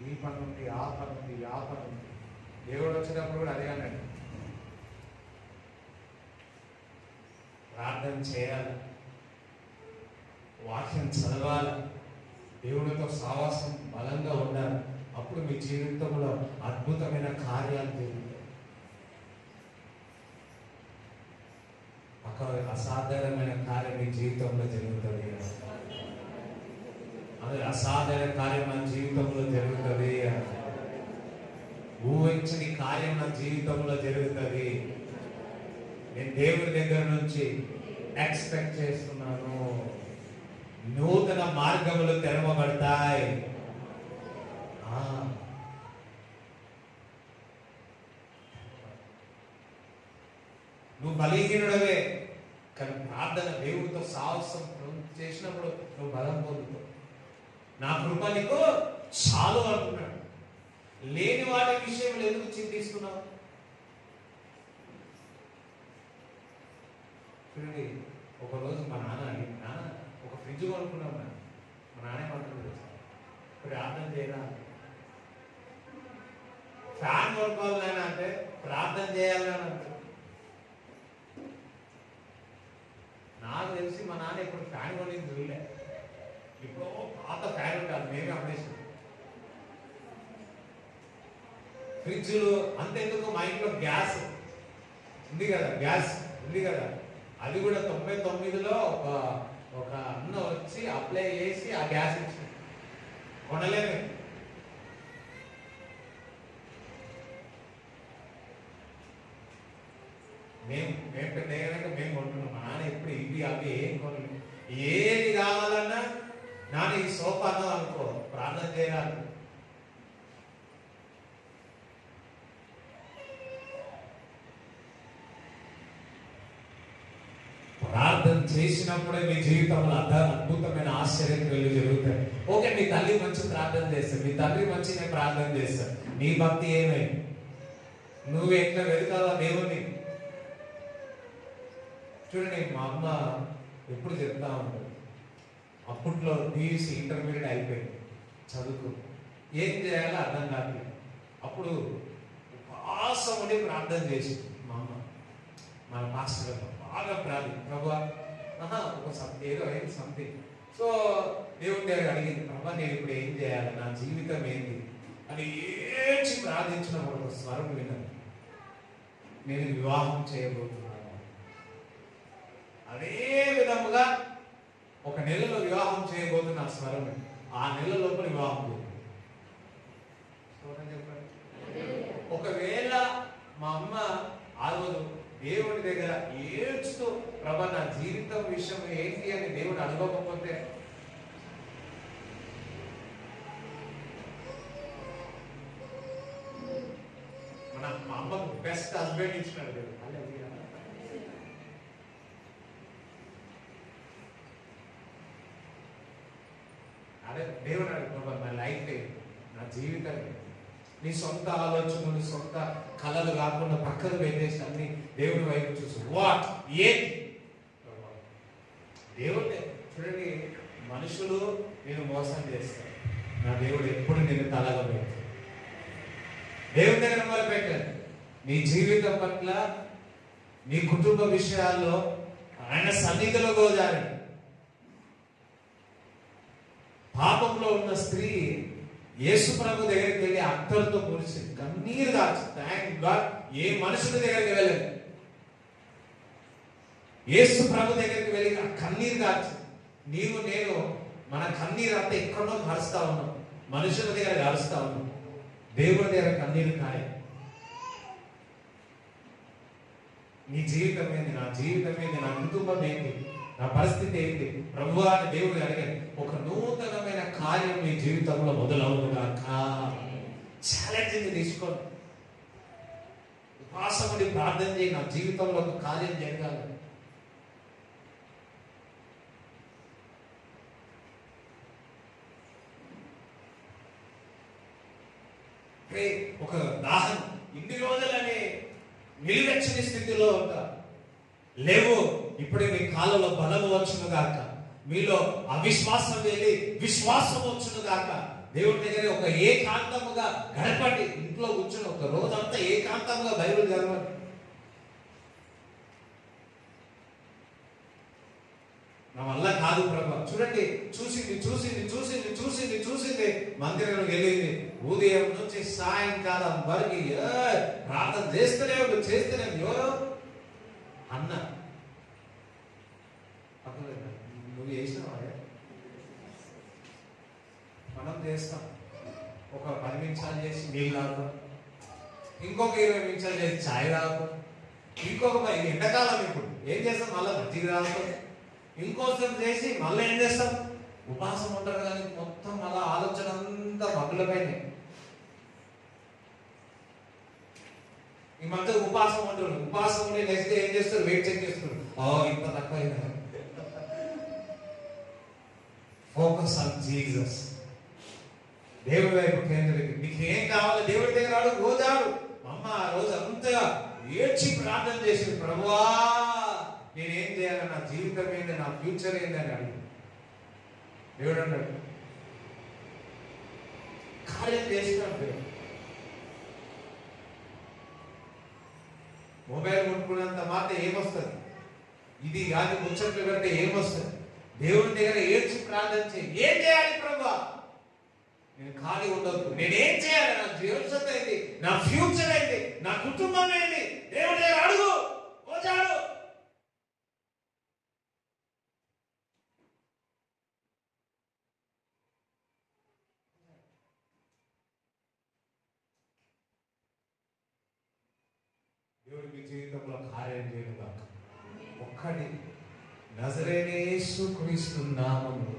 ఈ పని ఉంది, ఆ పని ఉంది, ఆ పని ఉంది. దేవుడు వచ్చినప్పుడు కూడా అదే అన్నాడు, ప్రార్థన చేయాలి, వాక్యం చదవాలి, దేవుడితో సావాసం బలంగా ఉండాలి. అప్పుడు మీ జీవితంలో అద్భుతమైన కార్యాలు జరుగుతాయి. ఒక అసాధారణమైన కార్యం మీ జీవితంలో జరుగుతుంది. అది అసాధారణ కార్యం మన జీవితంలో జరుగుతుంది. ఊహించని కార్యం నా జీవితంలో జరుగుతుంది. నేను దేవుడి దగ్గర నుంచి ఎక్స్పెక్ట్ చేస్తున్నాను. నూతన మార్గములు తెరవబడతాయి. నువ్వు బలహీనుడవే, కానీ ప్రార్థన దేవుడితో సాహసం చేసినప్పుడు నువ్వు బలం పొందుతావు. నా కృప నీకు చాలు అంటున్నాడు. లేని వాటి విషయంలో ఎందుకు చింతిస్తున్నావు? చూడండి, ఒకరోజు మా నాన్న అడిగి, నాన్న ఒక ఫ్రిడ్జ్ కొనుక్కున్నాం. మా నాన్న ఏమంటున్నాడు, ప్రార్థన చేయరా, ఫ్యాన్ కొనుక్కోవాలని అంటే ప్రార్థన చేయాలని అంటే. నాకు తెలిసి మా నాన్న ఇప్పుడు ఫ్యాన్ కొనింది చూడలే. ఇప్పుడు పాత ఫ్యాన్ ఉంటారు, మేమే అమ్మేసాం. ఫ్రిడ్జ్లు అంతెందుకు, మా ఇంట్లో గ్యాస్ ఉంది కదా, గ్యాస్ ఉంది కదా, అది కూడా 99లో ఒక అన్న వచ్చి అప్లై చేసి ఆ గ్యాస్ ఇచ్చి కొనలేము. మేము కొంటున్నాం. మా నాన్న ఎప్పుడు ఇవి అవి ఏం కొనలేదు. ఏది కావాలన్నా నాన్న ఈ సోఫాను అనుకో, ప్రార్థన చేయాలి. ప్రార్థన చేసినప్పుడే మీ జీవితంలో అద్భుతమైన ఆశ్చర్యక్రియలు జరుగుతాయి. ఓకే, మీ తల్లి మంచి ప్రార్థన చేస్తారు, మీ తండ్రి మంచిగా ప్రార్థన చేస్తారు, నీ భక్తి ఏమైంది? నువ్వు ఎట్లా వెళ్తావా దేవుణ్ణి? చూడండి, మా అమ్మ ఎప్పుడు చెప్తా ఉంటుంది, అప్పట్లో పీయూసీ ఇంటర్మీడియట్ అయిపోయింది, చదువుకు ఏం చేయాలో అర్థం కాదు. అప్పుడు ఉపవాసం ఉండి ప్రార్థన చేసింది మా అమ్మ. మన మాస్టర్ బాగా ప్రభా ఒక ఏదో అయింది సంథింగ్. సో దేవుడి దగ్గర అడిగింది, ప్రభా నేను ఇప్పుడు ఏం చేయాలి, నా జీవితం ఏంటి అని ఏడ్చి ప్రార్థించినప్పుడు ఒక స్వరం విన్నాను, నేను వివాహం చేయబోతున్నాను. అదే విధముగా ఒక నెలలో వివాహం చేయబోతున్న స్వరం, ఆ నెల లోపల వివాహం చెప్పండి. ఒకవేళ మా అమ్మ ఆ రోజు దేవుడి దగ్గర ఏడ్చుతూ ప్రభా నా జీవితం విషయం ఏంటి అని దేవుడు అడగకపోతే బెస్ట్ హస్బెండ్ ఇచ్చినాడు దేవుడు. అదే దేవుడు అడుగుతున్నాడు, నా లైఫ్ నా జీవితం నీ సొంత ఆలోచనలు నీ సొంత కళలు కాకుండా పక్కన పెట్టేసి అన్ని దేవుడి వైపు చూసి వాట్ ఏంటి దేవుడు చూడండి. మనుషులు నేను మోసం చేస్తాను, నా దేవుడు ఎప్పుడు నేను తలగా పెట్టాను. దేవుడి దగ్గర మొదలు పెట్టాను. నీ జీవితం పట్ల నీ కుటుంబ విషయాల్లో ఆయన సన్నిధిలో గోజారండి. పాపంలో ఉన్న స్త్రీ యేసు ప్రభు దగ్గరికి వెళ్ళి అత్తరుతో కూర్చింది, కన్నీరు కాచి. థ్యాంక్ గాడ్ ఏ మనుషుల దగ్గరికి వెళ్ళలేదు, యేసు ప్రభు దగ్గరికి వెళ్ళి కన్నీరు కాచి. నీవు నేను మన కన్నీరు అంతా ఎక్కడో కలుస్తా ఉన్నాం, మనుషుల దగ్గర కలుస్తా ఉన్నాం. దేవుడి దగ్గర కన్నీరు కాయ. నీ జీవితం ఏంటి, నా జీవితం ఏంటి, నా కుటుంబం ఏంటి, నా పరిస్థితి ఏంటి ప్రభువా అని దేవుడు అడిగాడు. ఒక నూతనమైన కార్యం మీ జీవితంలో మొదలవుగాక. ఛాలెంజ్ తీసుకోండి, ఉపవాసముడి ప్రార్థన చేయి. నా జీవితంలో ఒక కార్యం జరగాలి. ఒక దాహం ఇన్ని రోజులని నిలువెచ్చని స్థితిలో ఉంటా లేవు. ఇప్పుడే మీ కాళ్ళలో బలము వచ్చును గాక, మీలో అవిశ్వాసం వెళ్ళి విశ్వాసం వచ్చును గాక. దేవుడి దగ్గర ఒక ఏకాంతముగా గడపండి. ఇంట్లో కూర్చొని ఒక రోజంతా ఏకాంతంగా బైబిల్ చదవండి. నా వల్ల కాదు ప్రభా. చూడండి, చూసింది చూసింది చూసింది చూసింది చూసింది మందిరం వెళ్ళింది. ఉదయం నుంచి సాయంకాలం వరకు ప్రార్థన చేస్తూనే ఎవరో అన్న నువ్వు చేసినావా? మనం చేస్తాం. ఒక 10 నిమిషాలు చేసి నీళ్ళు తాగుతాం, ఇంకొక 20 నిమిషాలు చేసి ఛాయ్ తాగుతాం, ఇంకొక ఎండాకాలం ఇప్పుడు ఏం చేస్తాం మళ్ళీ మజ్జిగ తాగుతాం, ఇంకోసం చేసి మళ్ళీ ఏం చేస్తాం ఉపవాసం ఉంటారు. కానీ మొత్తం అలా ఆలోచన అంతా మగ్గులపైన. ఈ మధ్య ఉపవాసం ఉంటారు, ఉపవాసం నెక్స్ట్ ఏం చేస్తారు వెయిట్ చెక్ చేస్తారు. ఇంత తక్కువ. Focus on Jesus. దేవుడి వైపు కేంద్రీకరి. నీకు ఏం కావాలి దేవుడి దగ్గర అడుగు. రోజాడు అమ్మ ఆ రోజు అంతగా ఏడ్చి ప్రార్థన చేసింది, ప్రభువా నేనేం చేయాలి, నా జీవితం ఏంటి, నా ఫ్యూచర్ ఏంటి అని అడిగి. దేవుడు అన్నాడు కార్యం చేసినాడు. మొబైల్ ముట్టుకున్నంత మాత్రం ఏమొస్తుంది, ఇది కానీ ముచ్చట్లు పెడితే ఏమొస్తుంది? దేవుడి దగ్గర ఏడ్చి ప్రార్థన చేయి. ఏం చేయాలి ప్రభువా? నేను ఖాళీ ఉండదు. నేనేం చేయాలి? నా భవిష్యత్తు ఏంటి, నా ఫ్యూచర్ ఏంటి, నా కుటుంబం ఏంటి? దేవుడి దగ్గర అడుగు. వచ్చాడు దేవుడి మీ జీవితంలో కార్యం చేయను కాక. ఒక్కటి నజరేయుడైన యేసుక్రీస్తు నామములో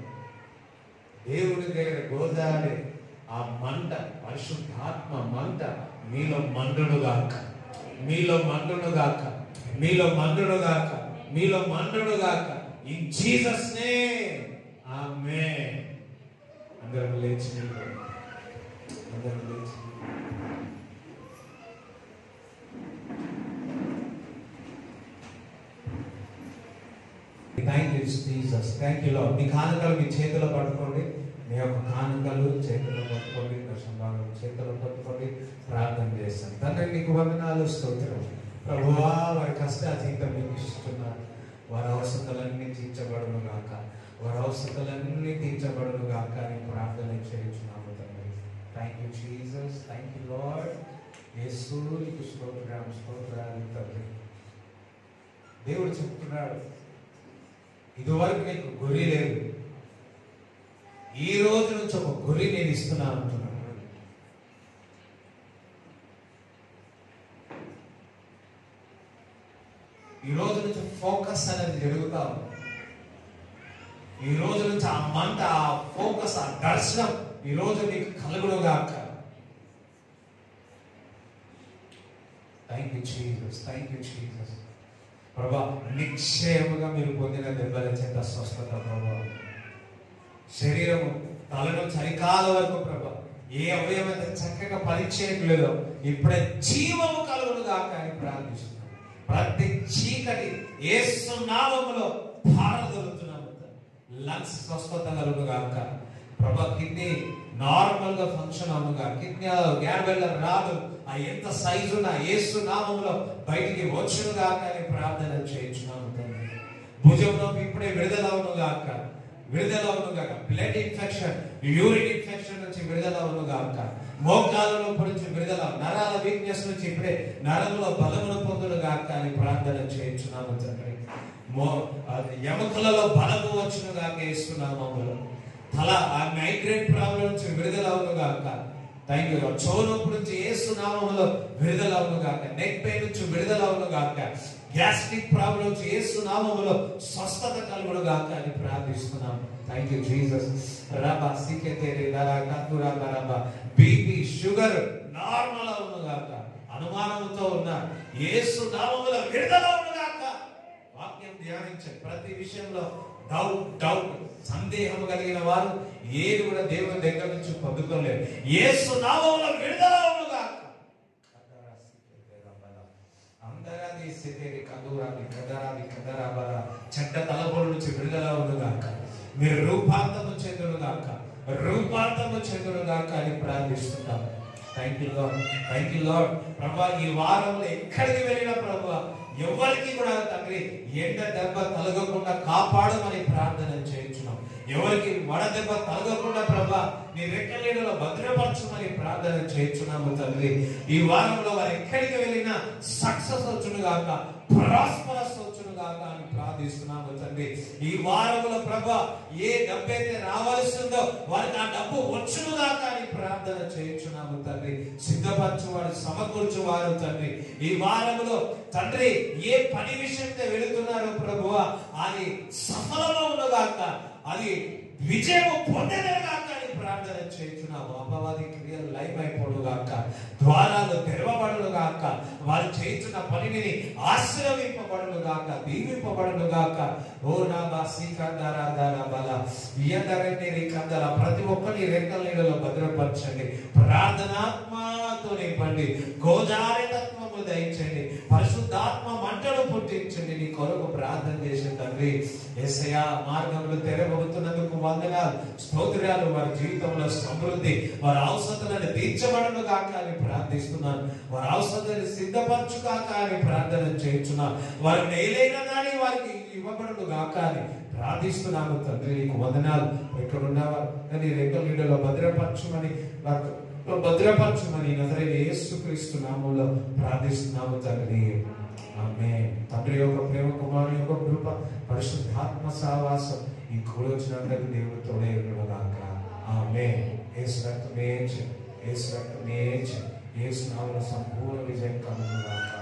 దేవుడి దగ్గర గోదావరి ఆ మంట, పరిశుద్ధాత్మ మంట మీలో మండునుగాక, మీలో మండునుగాక, మీలో మండునుగాక, మీలో మండునుగాక. In Jesus name amen. అందరం లేచి అందరం లేచి thank you Jesus. Thank you Lord. మీ కానుకలు మీ చేతిలో పట్టుకోండి. మీ యొక్క కానుకలు చేతిలో పట్టుకోండి, దర్శనం చేతిలో పట్టుకోండి. ప్రార్థన చేస్తాను. తండ్రి నీకు వందనాలు, స్తోత్రం. ప్రభువా వారి కష్టాతీతం మీకు ఇస్తున్నారు. వారి అవసరాలన్నీ తీర్చబడును గాక, వారి అవసరాలన్నీ తీర్చబడును గాక అని ప్రార్థన చేయించున్నాము తండ్రి. Thank you Jesus. Thank you Lord. యేసు నీకు స్తోత్రం, స్తోత్రాలు తండ్రి. దేవుడు చెప్తున్నాడు, ఇదివరకు నీకు గొర్రె లేదు, ఈ రోజు నుంచి ఒక గొర్రె నేను ఇస్తున్నా అంటున్నాను. ఈ రోజు నుంచి ఫోకస్ అనేది జరుగుతా ఉంది. ఈ రోజు నుంచి ఆ మంట, ఆ ఫోకస్, ఆ దర్శనం ఈ రోజు నీకు కలుగునుగాక. Thank you Jesus, thank you Jesus. ప్రభా, నిశ్చయముగా మీరు పొందిన దెబ్బల చేత స్వస్థత ప్రభా. శరీరము తల నుంచి అరికాల వరకు ప్రభా, ఏ అవయవం అయితే చక్కగా పనిచేయట్లేదో ఇప్పుడే జీవము కలుగును గాక అని ప్రార్థిస్తున్నాం. ప్రతి చీకటి యేసు నామములో పారదొలుతున్నాము. లంగ్స్ స్వస్థత కలుగును గాక ప్రభా. కిడ్నీ నార్మల్ గా ఫంక్షన్ అవునుగా, కిడ్నీ గ్యాబెల్ల రాదు, ఆ ఎంత సైజు ఉన్న యేసు నామములో బయటికి వచ్చును గాక అని ప్రార్థన చేయించున్నాము తండ్రి. భుజంలో ఇప్పుడే విడుదల అవును గాక, విడుదల అవును గాక. బ్లడ్ ఇన్ఫెక్షన్, యూరిన్ ఇన్ఫెక్షన్ నుంచి విడుదల అవును గాక. మోకాలలో నుంచి విడుదల, నరాల వీక్నెస్ నుంచి ఇప్పుడే నరములో బలమును పొందును గాక అని ప్రార్థన చేయించున్నాము తండ్రి. ఎముకలలో బలము వచ్చును గాక యేసు నామములో. తల ఆ మైగ్రేన్ ప్రాబ్లం నుంచి విడుదల అవును గాక. Thank you. చెవు నొప్పి నుంచి యేసు నామములో విడుదల అవును గాక. నెక్ పెయిన్ నుంచి విడుదల అవును గాక. గ్యాస్ట్రిక్ ప్రాబ్లం నుంచి యేసు నామములో స్వస్థత కలుగును గాక అని ప్రార్థిస్తున్నాం. Thank you Jesus. రబా సికెతేరి దరా కతురా దరబా. బీపీ, షుగర్ నార్మల్ అవును గాక. అనుమానంతో ఉన్న యేసు నామములో విడుదల అవును గాక. వాక్యం ధ్యానించండి. ప్రతి విషయంలో డౌట్ సందేహం కలిగిన వారు ఏది కూడా దేవుని దగ్గర నుంచి పొందుకోలేరు. యేసు నామములో విడుదల అవును గాక. అందరాది సితేరి కదురాది కదరాది కదరాబల. చెడ్డ తలపుల నుంచి విడుదల అవును గాక. మీరు రూపాంతము చెందును గాక, రూపాంతము చెందును గాక అని ప్రార్థిస్తున్నాం. Thank you lord, thank you lord. ప్రభా, ఈ వారంలో ఎక్కడికి వెళ్ళినా ప్రభా ఎవరికి కూడా తండ్రి ఎండ దెబ్బ తలగకుండా కాపాడమని ప్రార్థన చేయించున్నాం. ఎవరికి వడదెబ్బ తలగకుండా ప్రభా నీ రెక్కల నీడలో భద్రపరచమని ప్రార్థన చేయించున్నాము తండ్రి. ఈ వారంలో వారు ఎక్కడికి వెళ్ళినా సక్సెస్ వచ్చును గాక, ప్రాస్పరస్ వచ్చును గాక అని ప్రార్థిస్తున్నాము తండ్రి. ఈ వారంలో ప్రభా ఏ డబ్బు అయితే రావాల్సిందో వారికి ఆ డబ్బు వచ్చును గాక అని ప్రార్థన చేయించున్నాము తండ్రి. సిద్ధపరచువాడు, సమకూర్చువారు తండ్రి. ఈ వారంలో తండ్రి ఏ పని విషయంతో వెళుతున్నారో ప్రభువా అది సఫలమవును గాక, అది విజయము పొందేదే గాక అని ప్రార్థన చేయించున్నాము. అపవాది క్రియలు లైవ్ అయిపోడు గాక, ద్వారాలు తెరవబడును గాక, వారు చేయించున్న పనిని ఆశీర్వదింపబడును గాక, దీవింపబడును గాక. ఓ నాబా శ్రీకందరా దారా బల వియందరని రికందర. ప్రతి ఒక్కరిని రెక్కల నీడలో భద్రపరచండి. ప్రార్థనాత్మతో నింపండి. గోజారి తత్వము దయచండి. పరిశుద్ధాత్మ మంటలు పుట్టించండి. నీ కొరకు ప్రార్థన చేసే తండ్రి. యేసయ్యా, మార్గంలో తెరవబడుతున్నందుకు వందనాలు, స్తోత్రాలు. వారి జీవితంలో సమృద్ధి, వారి అవసరాలను తీర్చబడును గాక అని ప్రార్థిస్తున్నాను. వారి అవసరాలను సిద్ధపరచు గాక అని ప్రార్థన చేయించున్నాను. వారు నేలైన దాని వారికి ఇవ్వబడును గాక అని ప్రార్థిస్తున్నాము తండ్రి. నీకు వందనాలు. ఇక్కడ ఉన్నవారు కానీ రెక్కల నీడలో భద్రపరచుమని, భద్రపరచుమని నజరేయుడైన యేసుక్రీస్తు నామములో ప్రార్థిస్తున్నాము తండ్రి. ఆమేన్. తండ్రి యొక్క ప్రేమ, కుమారుని యొక్క కృప, పరిశుద్ధాత్మ సహవాసం ఈ కూడొచ్చినందుకు దేవుడు తోడే ఉండును గాక. ఆమేన్. యేసు రక్తమే యేసు రక్తమే యేసు నామములో సంపూర్ణ విజయం కలుగును గాక.